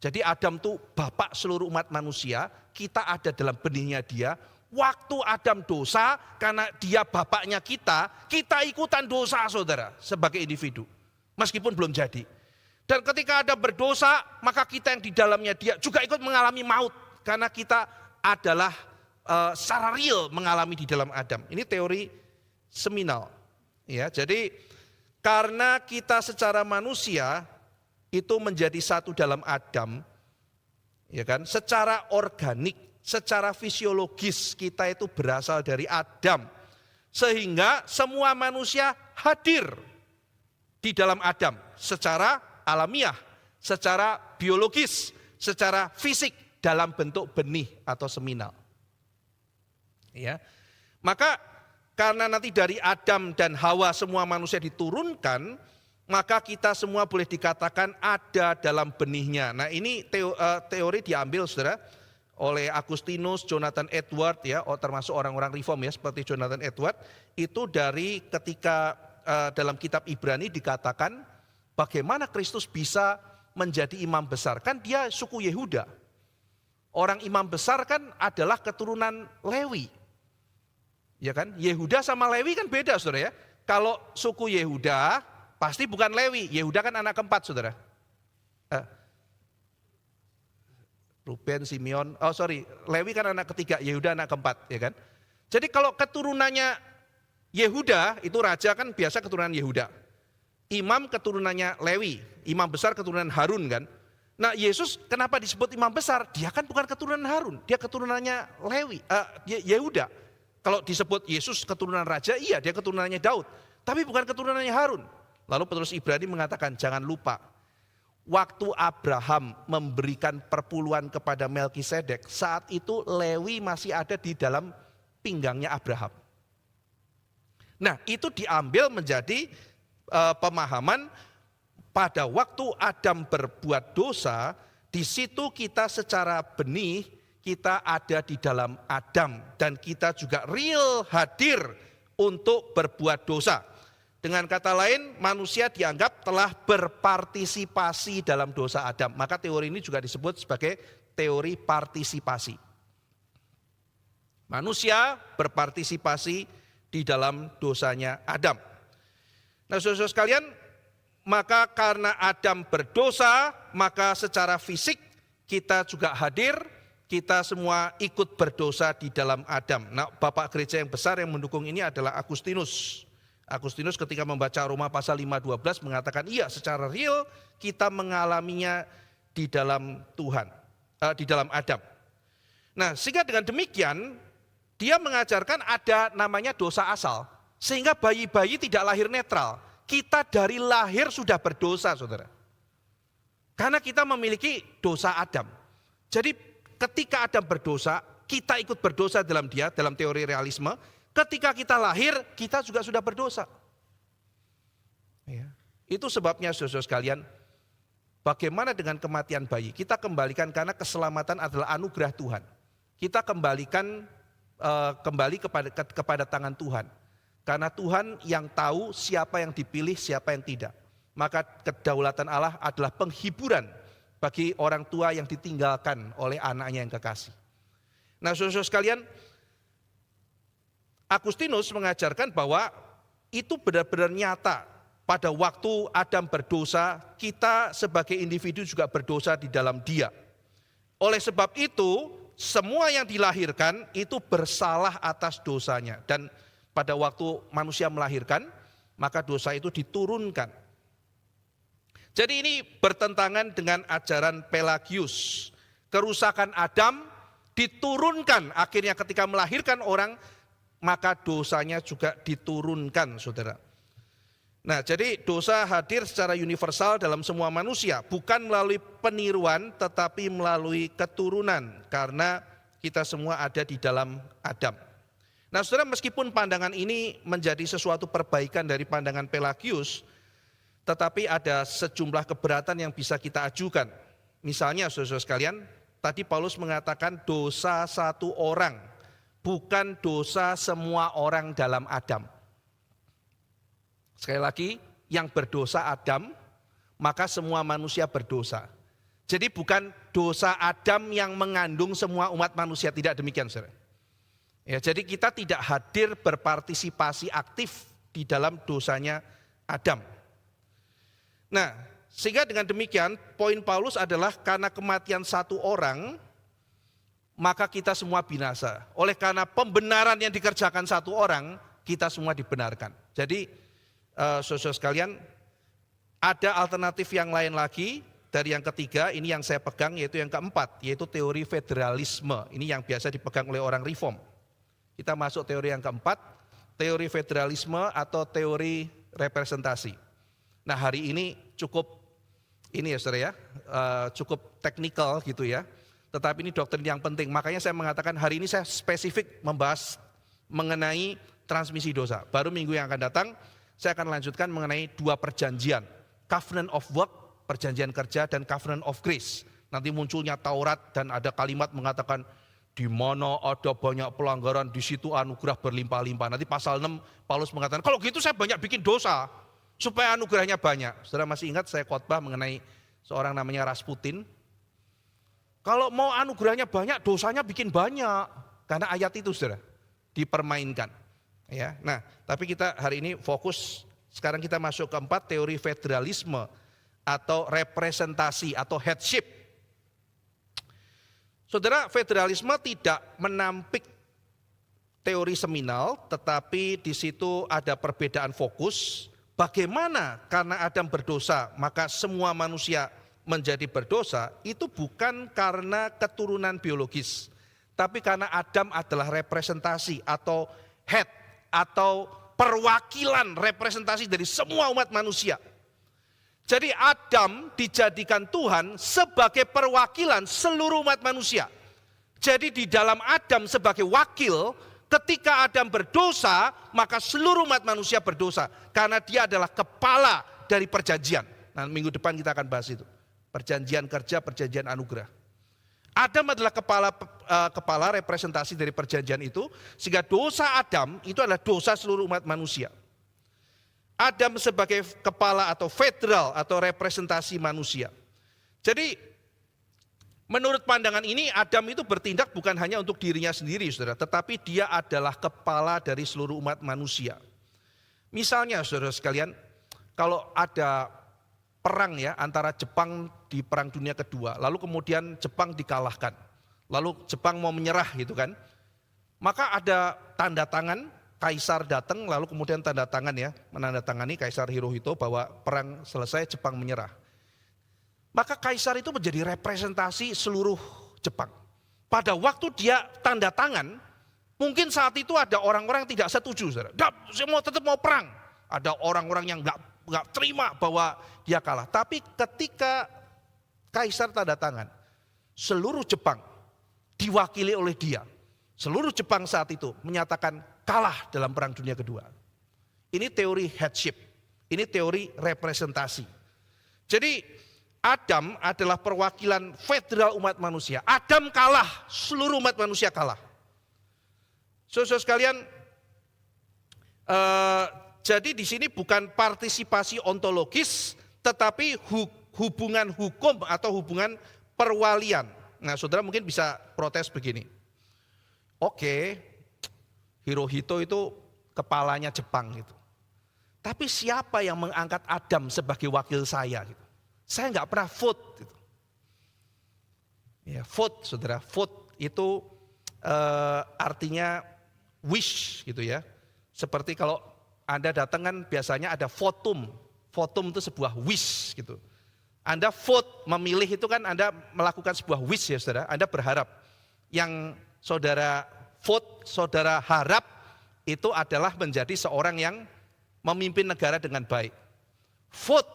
Jadi Adam tuh bapak seluruh umat manusia, kita ada dalam benihnya dia. Waktu Adam dosa, karena dia bapaknya kita ikutan dosa saudara sebagai individu. Meskipun belum jadi. Dan ketika Adam berdosa, maka kita yang di dalamnya dia juga ikut mengalami maut. Karena kita adalah secara real mengalami di dalam Adam. Ini teori seminal. Ya, jadi karena kita secara manusia itu menjadi satu dalam Adam, ya kan? Secara organik, secara fisiologis kita itu berasal dari Adam. Sehingga semua manusia hadir di dalam Adam secara alamiah, secara biologis, secara fisik dalam bentuk benih atau seminal. Ya. Maka karena nanti dari Adam dan Hawa semua manusia diturunkan, maka kita semua boleh dikatakan ada dalam benihnya. Nah ini teori diambil saudara oleh Agustinus, Jonathan Edward ya, termasuk orang-orang reform ya seperti Jonathan Edward. Itu dari ketika dalam kitab Ibrani dikatakan bagaimana Kristus bisa menjadi imam besar. Kan dia suku Yehuda. Orang imam besar kan adalah keturunan Lewi. Ya kan? Yehuda sama Lewi kan beda saudara ya. Kalau suku Yehuda pasti bukan Lewi, Yehuda kan anak keempat saudara. Ruben, Simeon, Lewi kan anak ketiga, Yehuda anak keempat ya kan. Jadi kalau keturunannya Yehuda, itu raja kan biasa keturunan Yehuda. Imam keturunannya Lewi, imam besar keturunan Harun kan. Nah Yesus kenapa disebut imam besar? Dia kan bukan keturunan Harun, dia keturunannya Lewi, Yehuda. Kalau disebut Yesus keturunan raja, iya dia keturunannya Daud. Tapi bukan keturunannya Harun. Lalu penulis Ibrani mengatakan jangan lupa, waktu Abraham memberikan perpuluhan kepada Melkisedek, saat itu Lewi masih ada di dalam pinggangnya Abraham. Nah itu diambil menjadi pemahaman pada waktu Adam berbuat dosa, di situ kita secara benih, kita ada di dalam Adam. Dan kita juga real hadir untuk berbuat dosa. Dengan kata lain, manusia dianggap telah berpartisipasi dalam dosa Adam. Maka teori ini juga disebut sebagai teori partisipasi. Manusia berpartisipasi di dalam dosanya Adam. Nah saudara-saudara sekalian, maka karena Adam berdosa, maka secara fisik kita juga hadir, kita semua ikut berdosa di dalam Adam. Nah Bapak Gereja yang besar yang mendukung ini adalah Agustinus. Agustinus ketika membaca Roma pasal 5:12 mengatakan iya secara real kita mengalaminya di dalam Tuhan, di dalam Adam. Nah sehingga dengan demikian dia mengajarkan ada namanya dosa asal. Sehingga bayi-bayi tidak lahir netral. Kita dari lahir sudah berdosa saudara. Karena kita memiliki dosa Adam. Jadi ketika Adam berdosa, kita ikut berdosa dalam dia, dalam teori realisme. Ketika kita lahir, kita juga sudah berdosa. Ya. Itu sebabnya saudara sekalian, bagaimana dengan kematian bayi? Kita kembalikan karena keselamatan adalah anugerah Tuhan. Kita kembalikan kembali kepada tangan Tuhan. Karena Tuhan yang tahu siapa yang dipilih, siapa yang tidak. Maka kedaulatan Allah adalah penghiburan bagi orang tua yang ditinggalkan oleh anaknya yang kekasih. Nah saudara sekalian, Agustinus mengajarkan bahwa itu benar-benar nyata. Pada waktu Adam berdosa, kita sebagai individu juga berdosa di dalam dia. Oleh sebab itu, semua yang dilahirkan itu bersalah atas dosanya. Dan pada waktu manusia melahirkan, maka dosa itu diturunkan. Jadi ini bertentangan dengan ajaran Pelagius. Kerusakan Adam diturunkan akhirnya ketika melahirkan orang, maka dosanya juga diturunkan saudara. Nah jadi dosa hadir secara universal dalam semua manusia. Bukan melalui peniruan tetapi melalui keturunan. Karena kita semua ada di dalam Adam. Nah saudara meskipun pandangan ini menjadi sesuatu perbaikan dari pandangan Pelagius. Tetapi ada sejumlah keberatan yang bisa kita ajukan. Misalnya saudara sekalian, tadi Paulus mengatakan dosa satu orang, bukan dosa semua orang dalam Adam. Sekali lagi, yang berdosa Adam, maka semua manusia berdosa. Jadi bukan dosa Adam yang mengandung semua umat manusia, tidak demikian saudara. Ya, jadi kita tidak hadir berpartisipasi aktif di dalam dosanya Adam. Nah, sehingga dengan demikian poin Paulus adalah karena kematian satu orang, maka kita semua binasa. Oleh karena pembenaran yang dikerjakan satu orang, kita semua dibenarkan. Jadi saudara sekalian, ada alternatif yang lain lagi dari yang ketiga, ini yang saya pegang yaitu yang keempat, yaitu teori federalisme. Ini yang biasa dipegang oleh orang reform. Kita masuk teori yang keempat, teori federalisme atau teori representasi. Nah hari ini cukup ini ya saudara ya, cukup teknikal gitu ya. Tetapi ini doktrin yang penting, makanya saya mengatakan hari ini saya spesifik membahas mengenai transmisi dosa. Baru minggu yang akan datang, saya akan lanjutkan mengenai dua perjanjian. Covenant of work, perjanjian kerja, dan covenant of grace. Nanti munculnya Taurat dan ada kalimat mengatakan, di mana ada banyak pelanggaran, di situ anugerah berlimpah-limpah. Nanti pasal 6, Paulus mengatakan, kalau gitu saya banyak bikin dosa, supaya anugerahnya banyak. Saudara masih ingat saya khotbah mengenai seorang namanya Rasputin? Kalau mau anugerahnya banyak, dosanya bikin banyak. Karena ayat itu saudara, dipermainkan. Ya, nah, tapi kita hari ini fokus, sekarang kita masuk keempat, teori federalisme atau representasi atau headship. Saudara, federalisme tidak menampik teori seminal, tetapi di situ ada perbedaan fokus. Bagaimana karena Adam berdosa, maka semua manusia menjadi berdosa, itu bukan karena keturunan biologis, tapi karena Adam adalah representasi atau head atau perwakilan representasi dari semua umat manusia. Jadi Adam dijadikan Tuhan sebagai perwakilan seluruh umat manusia. Jadi di dalam Adam sebagai wakil, ketika Adam berdosa, maka seluruh umat manusia berdosa. Karena dia adalah kepala dari perjanjian. Nah, minggu depan kita akan bahas itu. Perjanjian kerja, perjanjian anugerah. Adam adalah kepala representasi dari perjanjian itu, sehingga dosa Adam itu adalah dosa seluruh umat manusia. Adam sebagai kepala atau federal atau representasi manusia. Jadi menurut pandangan ini Adam itu bertindak bukan hanya untuk dirinya sendiri saudara, tetapi dia adalah kepala dari seluruh umat manusia. Misalnya saudara sekalian, kalau ada perang ya antara Jepang di Perang Dunia Kedua, lalu kemudian Jepang dikalahkan, lalu Jepang mau menyerah gitu kan, maka ada tanda tangan, Kaisar datang lalu kemudian tanda tangan ya, menandatangani Kaisar Hirohito bahwa perang selesai, Jepang menyerah. Maka Kaisar itu menjadi representasi seluruh Jepang. Pada waktu dia tanda tangan, mungkin saat itu ada orang-orang yang tidak setuju, saudara. Semua tetap mau perang. Ada orang-orang yang nggak terima bahwa dia kalah. Tapi ketika Kaisar tanda tangan, seluruh Jepang diwakili oleh dia. Seluruh Jepang saat itu menyatakan kalah dalam Perang Dunia Kedua. Ini teori headship, ini teori representasi. Jadi Adam adalah perwakilan federal umat manusia. Adam kalah, seluruh umat manusia kalah. Saudara sekalian, jadi di sini bukan partisipasi ontologis, tetapi hubungan hukum atau hubungan perwalian. Nah, saudara mungkin bisa protes begini. Oke, Hirohito itu kepalanya Jepang gitu. Tapi siapa yang mengangkat Adam sebagai wakil saya gitu? Saya nggak pernah vote gitu. Ya, vote saudara, vote itu artinya wish gitu ya. Seperti kalau Anda datang kan biasanya ada votum. Votum itu sebuah wish gitu. Anda vote memilih itu kan Anda melakukan sebuah wish ya saudara. Anda berharap yang saudara vote, saudara harap itu adalah menjadi seorang yang memimpin negara dengan baik. Vote,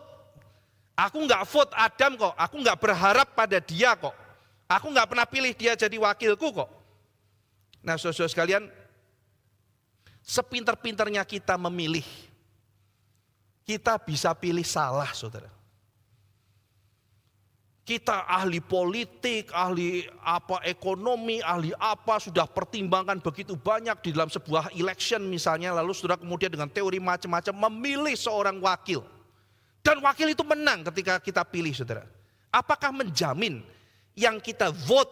aku nggak vote Adam kok, aku nggak berharap pada dia kok. Aku nggak pernah pilih dia jadi wakilku kok. Nah saudara sekalian, sepinter-pinternya kita memilih, kita bisa pilih salah saudara. Kita ahli politik, ahli apa ekonomi, ahli apa, sudah pertimbangkan begitu banyak di dalam sebuah election misalnya, lalu saudara kemudian dengan teori macam-macam memilih seorang wakil. Dan wakil itu menang ketika kita pilih, saudara. Apakah menjamin yang kita vote,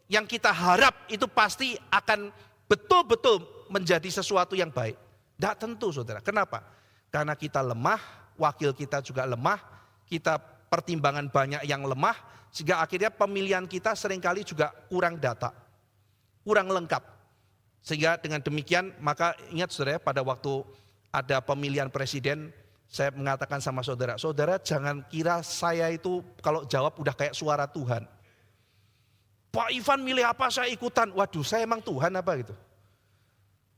yang kita harap itu pasti akan betul-betul menjadi sesuatu yang baik? Tidak tentu, saudara. Kenapa? Karena kita lemah, wakil kita juga lemah, kita pertimbangan banyak yang lemah, sehingga akhirnya pemilihan kita seringkali juga kurang data, kurang lengkap. Sehingga dengan demikian, maka ingat saudara, pada waktu ada pemilihan presiden, saya mengatakan sama saudara, saudara jangan kira saya itu kalau jawab udah kayak suara Tuhan. Pak Ivan milih apa saya ikutan, waduh saya emang Tuhan apa gitu.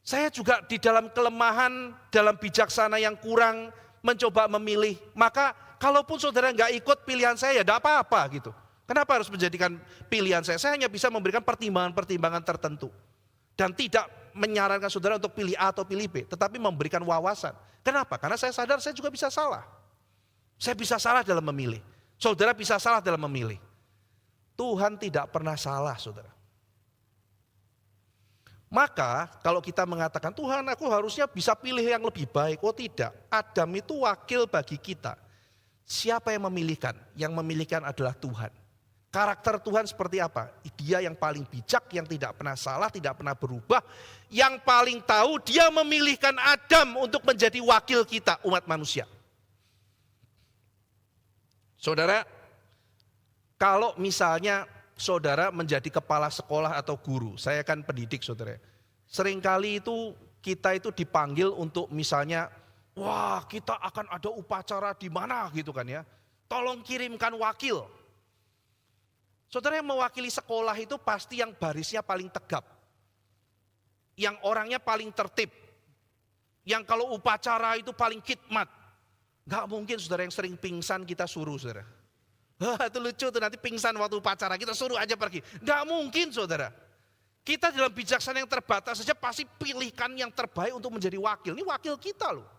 Saya juga di dalam kelemahan, dalam bijaksana yang kurang, mencoba memilih, maka kalaupun saudara nggak ikut pilihan saya ya tidak apa-apa gitu. Kenapa harus menjadikan pilihan saya? Saya hanya bisa memberikan pertimbangan-pertimbangan tertentu. Dan tidak menyarankan saudara untuk pilih A atau pilih B, tetapi memberikan wawasan. Kenapa? Karena saya sadar saya juga bisa salah. Saya bisa salah dalam memilih. Saudara bisa salah dalam memilih. Tuhan tidak pernah salah, saudara. Maka kalau kita mengatakan, Tuhan aku harusnya bisa pilih yang lebih baik. Oh tidak, Adam itu wakil bagi kita. Siapa yang memilihkan? Yang memilihkan adalah Tuhan. Karakter Tuhan seperti apa? Dia yang paling bijak, yang tidak pernah salah, tidak pernah berubah. Yang paling tahu, dia memilihkan Adam untuk menjadi wakil kita, umat manusia. Saudara, kalau misalnya saudara menjadi kepala sekolah atau guru, saya kan pendidik saudara. Seringkali itu kita itu dipanggil untuk misalnya, wah kita akan ada upacara di mana gitu kan ya. Tolong kirimkan wakil. Saudara, yang mewakili sekolah itu pasti yang barisnya paling tegap. Yang orangnya paling tertib. Yang kalau upacara itu paling khidmat. Gak mungkin saudara yang sering pingsan kita suruh saudara. Wah itu lucu tuh, nanti pingsan waktu upacara, kita suruh aja pergi. Gak mungkin saudara. Kita dalam bijaksana yang terbatas saja pasti pilihkan yang terbaik untuk menjadi wakil. Ini wakil kita loh.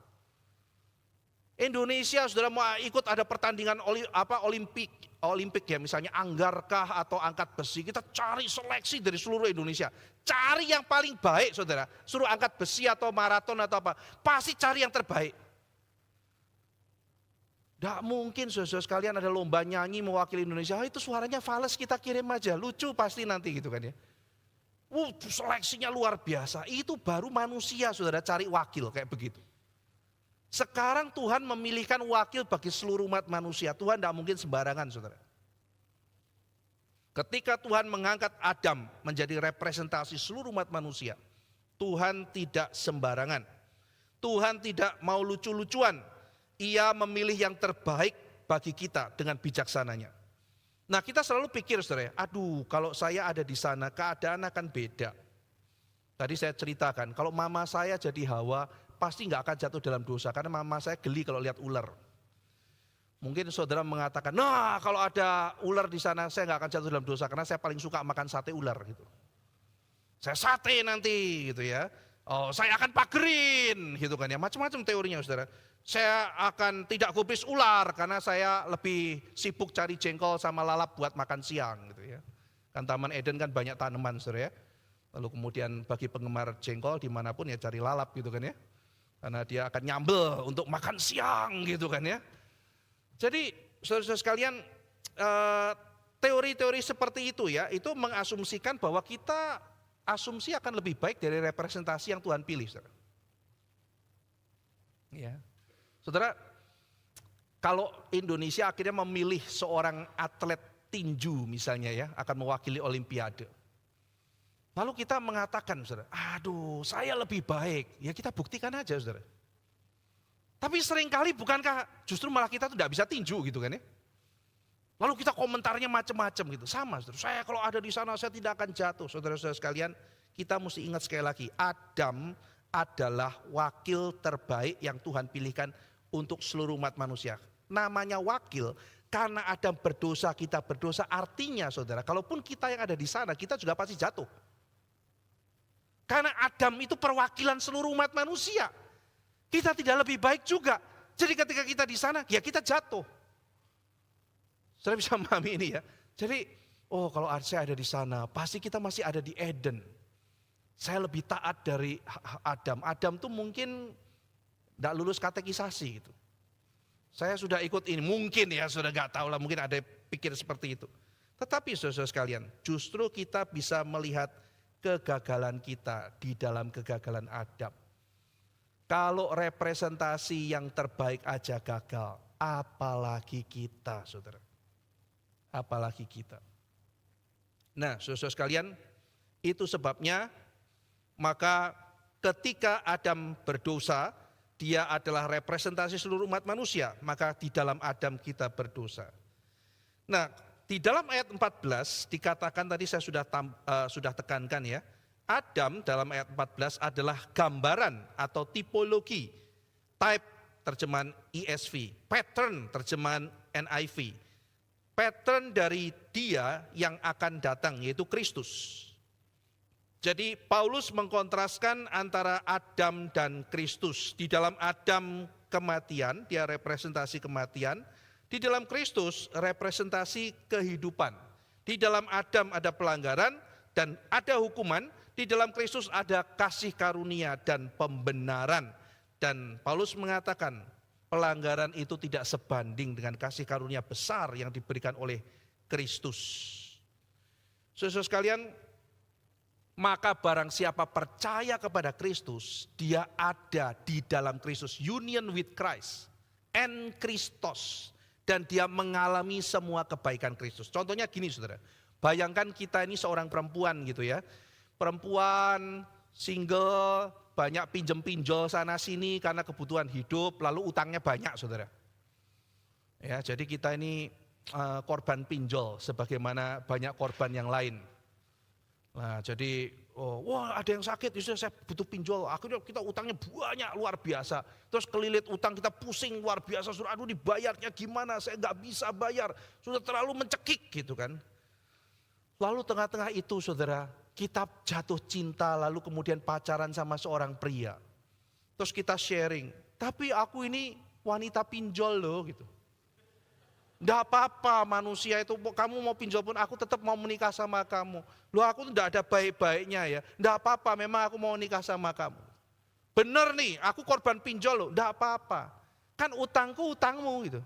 Indonesia saudara mau ikut ada pertandingan olimpik ya, misalnya anggarkah atau angkat besi, kita cari seleksi dari seluruh Indonesia. Cari yang paling baik saudara, suruh angkat besi atau maraton atau apa, pasti cari yang terbaik. Tidak mungkin saudara sekalian ada lomba nyanyi mewakili Indonesia, itu suaranya fals kita kirim aja, lucu pasti nanti gitu kan ya. Seleksinya luar biasa, itu baru manusia saudara cari wakil kayak begitu. Sekarang Tuhan memilihkan wakil bagi seluruh umat manusia. Tuhan tidak mungkin sembarangan saudara. Ketika Tuhan mengangkat Adam menjadi representasi seluruh umat manusia, Tuhan tidak sembarangan. Tuhan tidak mau lucu-lucuan. Ia memilih yang terbaik bagi kita dengan bijaksananya. Nah kita selalu pikir saudara, aduh kalau saya ada di sana keadaan akan beda. Tadi saya ceritakan, kalau mama saya jadi Hawa, pasti nggak akan jatuh dalam dosa karena mama saya geli kalau lihat ular. Mungkin saudara mengatakan, nah kalau ada ular di sana saya nggak akan jatuh dalam dosa karena saya paling suka makan sate ular gitu. Saya sate nanti gitu ya. Oh saya akan pagerin gitu kan ya, macam-macam teorinya saudara. Saya akan tidak gubris ular karena saya lebih sibuk cari jengkol sama lalap buat makan siang gitu ya. Kan Taman Eden kan banyak tanaman saudara ya. Lalu kemudian bagi penggemar jengkol dimanapun ya cari lalap gitu kan ya. Karena dia akan nyambel untuk makan siang gitu kan ya. Jadi saudara-saudara sekalian, teori-teori seperti itu ya, itu mengasumsikan bahwa kita asumsi akan lebih baik dari representasi yang Tuhan pilih. Saudara. Ya. Saudara, kalau Indonesia akhirnya memilih seorang atlet tinju misalnya ya, akan mewakili Olimpiade. Lalu kita mengatakan, saudara, aduh saya lebih baik, ya kita buktikan aja saudara. Tapi seringkali bukankah justru malah kita tuh tidak bisa tinju gitu kan ya. Lalu kita komentarnya macam-macam gitu, sama saudara. Saya kalau ada di sana saya tidak akan jatuh. Saudara-saudara sekalian, kita mesti ingat sekali lagi, Adam adalah wakil terbaik yang Tuhan pilihkan untuk seluruh umat manusia. Namanya wakil, karena Adam berdosa, kita berdosa, artinya saudara, kalaupun kita yang ada di sana, kita juga pasti jatuh. Karena Adam itu perwakilan seluruh umat manusia. Kita tidak lebih baik juga. Jadi ketika kita di sana, ya kita jatuh. Saudara bisa memahami ini ya. Jadi, oh kalau saya ada di sana, pasti kita masih ada di Eden. Saya lebih taat dari Adam. Adam tuh mungkin tidak lulus katekisasi gitu. Saya sudah ikut ini, mungkin ya, sudah nggak tahu lah, mungkin ada pikir seperti itu. Tetapi saudara sekalian, justru kita bisa melihat kegagalan kita di dalam kegagalan Adam. Kalau representasi yang terbaik aja gagal, apalagi kita, saudara. Apalagi kita. Nah, saudara sekalian, itu sebabnya maka ketika Adam berdosa, dia adalah representasi seluruh umat manusia, maka di dalam Adam kita berdosa. Nah, di dalam ayat 14 dikatakan tadi saya sudah tekankan ya, Adam dalam ayat 14 adalah gambaran atau tipologi, type terjemahan ESV, pattern terjemahan NIV. Pattern dari dia yang akan datang yaitu Kristus. Jadi Paulus mengkontraskan antara Adam dan Kristus. Di dalam Adam kematian, dia representasi kematian. Di dalam Kristus representasi kehidupan. Di dalam Adam ada pelanggaran dan ada hukuman. Di dalam Kristus ada kasih karunia dan pembenaran. Dan Paulus mengatakan pelanggaran itu tidak sebanding dengan kasih karunia besar yang diberikan oleh Kristus. Saudara sekalian, maka barang siapa percaya kepada Kristus, dia ada di dalam Kristus, union with Christ, en Christos, dan dia mengalami semua kebaikan Kristus. Contohnya gini saudara, bayangkan kita ini seorang perempuan gitu ya, perempuan single, banyak pinjol sana sini karena kebutuhan hidup, lalu utangnya banyak saudara. Ya, jadi kita ini korban pinjol, sebagaimana banyak korban yang lain. Nah, jadi wah ada yang sakit, saya butuh pinjol, akhirnya kita utangnya banyak luar biasa. Terus kelilit utang kita pusing luar biasa, aduh dibayarnya gimana, saya nggak bisa bayar, sudah terlalu mencekik gitu kan. Lalu tengah-tengah itu saudara, kita jatuh cinta lalu kemudian pacaran sama seorang pria. Terus kita sharing, tapi aku ini wanita pinjol loh gitu. Enggak apa-apa manusia itu, kamu mau pinjol pun aku tetap mau menikah sama kamu. Loh aku enggak ada baik-baiknya ya. Enggak apa-apa memang aku mau nikah sama kamu. Bener nih aku korban pinjol loh, enggak apa-apa. Kan utangku utangmu gitu.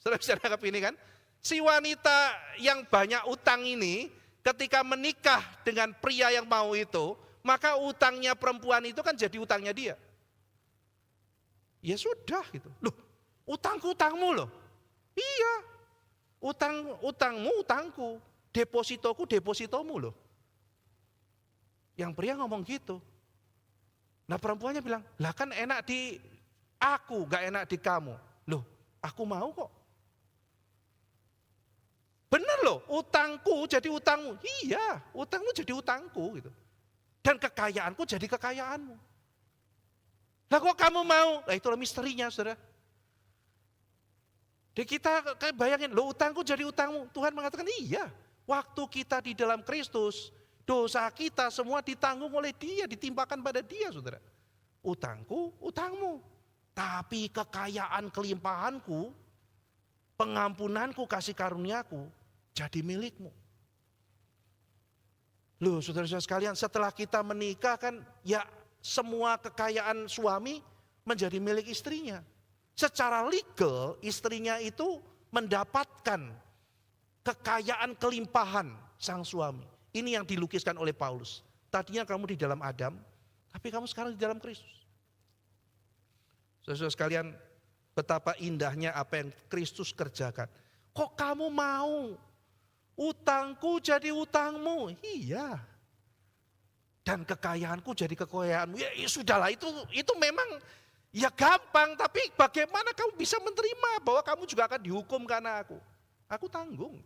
Saudara bisa nangkap ini kan? Si wanita yang banyak utang ini ketika menikah dengan pria yang mau itu, maka utangnya perempuan itu kan jadi utangnya dia. Ya sudah gitu. Loh, utangku utangmu loh. Iya. Utangmu utangku. Depositoku depositomu loh. Yang pria ngomong gitu. Nah perempuannya bilang, lah kan enak di aku, gak enak di kamu. Loh, aku mau kok. Bener loh, utangku jadi utangmu. Iya, utangmu jadi utangku gitu. Dan kekayaanku jadi kekayaanmu. Lah kok kamu mau? Nah itulah misterinya saudara. Jadi kita kayak bayangin, loh utangku jadi utangmu. Tuhan mengatakan iya, waktu kita di dalam Kristus, dosa kita semua ditanggung oleh dia, ditimpakan pada dia saudara. Utangku, utangmu. Tapi kekayaan kelimpahanku, pengampunanku, kasih karuniaku, jadi milikmu. Loh saudara-saudara sekalian, setelah kita menikah kan, ya semua kekayaan suami menjadi milik istrinya. Secara legal istrinya itu mendapatkan kekayaan kelimpahan sang suami. Ini yang dilukiskan oleh Paulus. Tadinya kamu di dalam Adam, tapi kamu sekarang di dalam Kristus. Saudara sekalian, betapa indahnya apa yang Kristus kerjakan. Kok kamu mau? Utangku jadi utangmu. Iya. Dan kekayaanku jadi kekayaanmu. Ya, sudahlah itu memang ya gampang, tapi bagaimana kamu bisa menerima bahwa kamu juga akan dihukum karena aku? Aku tanggung.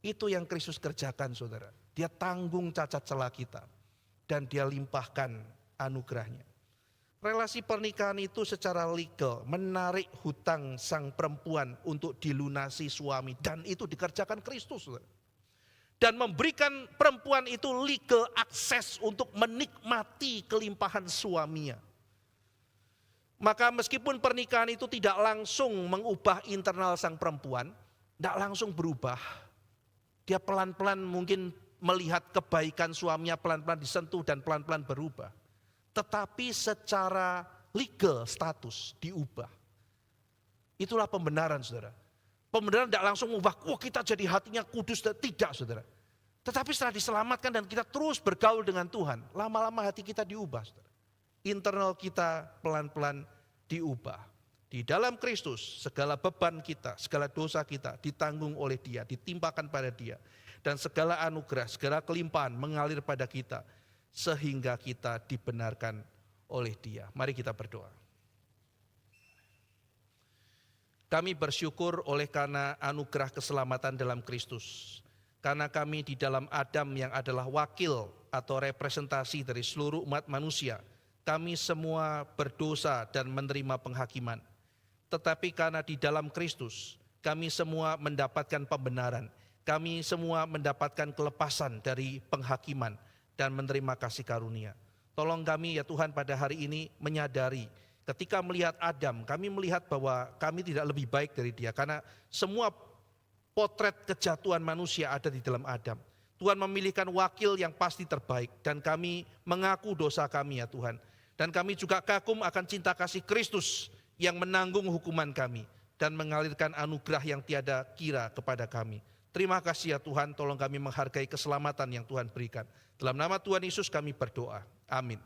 Itu yang Kristus kerjakan saudara. Dia tanggung cacat celah kita. Dan dia limpahkan anugerahnya. Relasi pernikahan itu secara legal menarik hutang sang perempuan untuk dilunasi suami. Dan itu dikerjakan Kristus saudara. Dan memberikan perempuan itu legal akses untuk menikmati kelimpahan suaminya. Maka meskipun pernikahan itu tidak langsung mengubah internal sang perempuan, tidak langsung berubah. Dia pelan-pelan mungkin melihat kebaikan suaminya pelan-pelan disentuh dan pelan-pelan berubah. Tetapi secara legal status diubah. Itulah pembenaran, saudara. Pembenaran tidak langsung mengubah, wah kita jadi hatinya kudus, tidak saudara. Tetapi setelah diselamatkan dan kita terus bergaul dengan Tuhan, lama-lama hati kita diubah, saudara. Internal kita pelan-pelan diubah. Di dalam Kristus segala beban kita, segala dosa kita ditanggung oleh Dia, ditimpakan pada Dia. Dan segala anugerah, segala kelimpahan mengalir pada kita sehingga kita dibenarkan oleh Dia. Mari kita berdoa. Kami bersyukur oleh karena anugerah keselamatan dalam Kristus. Karena kami di dalam Adam yang adalah wakil atau representasi dari seluruh umat manusia, kami semua berdosa dan menerima penghakiman. Tetapi karena di dalam Kristus, kami semua mendapatkan pembenaran. Kami semua mendapatkan kelepasan dari penghakiman dan menerima kasih karunia. Tolong kami ya Tuhan pada hari ini menyadari ketika melihat Adam, kami melihat bahwa kami tidak lebih baik dari dia. Karena semua potret kejatuhan manusia ada di dalam Adam. Tuhan memilihkan wakil yang pasti terbaik dan kami mengaku dosa kami ya Tuhan. Dan kami juga kagum akan cinta kasih Kristus yang menanggung hukuman kami dan mengalirkan anugerah yang tiada kira kepada kami. Terima kasih ya Tuhan, tolong kami menghargai keselamatan yang Tuhan berikan. Dalam nama Tuhan Yesus kami berdoa. Amin.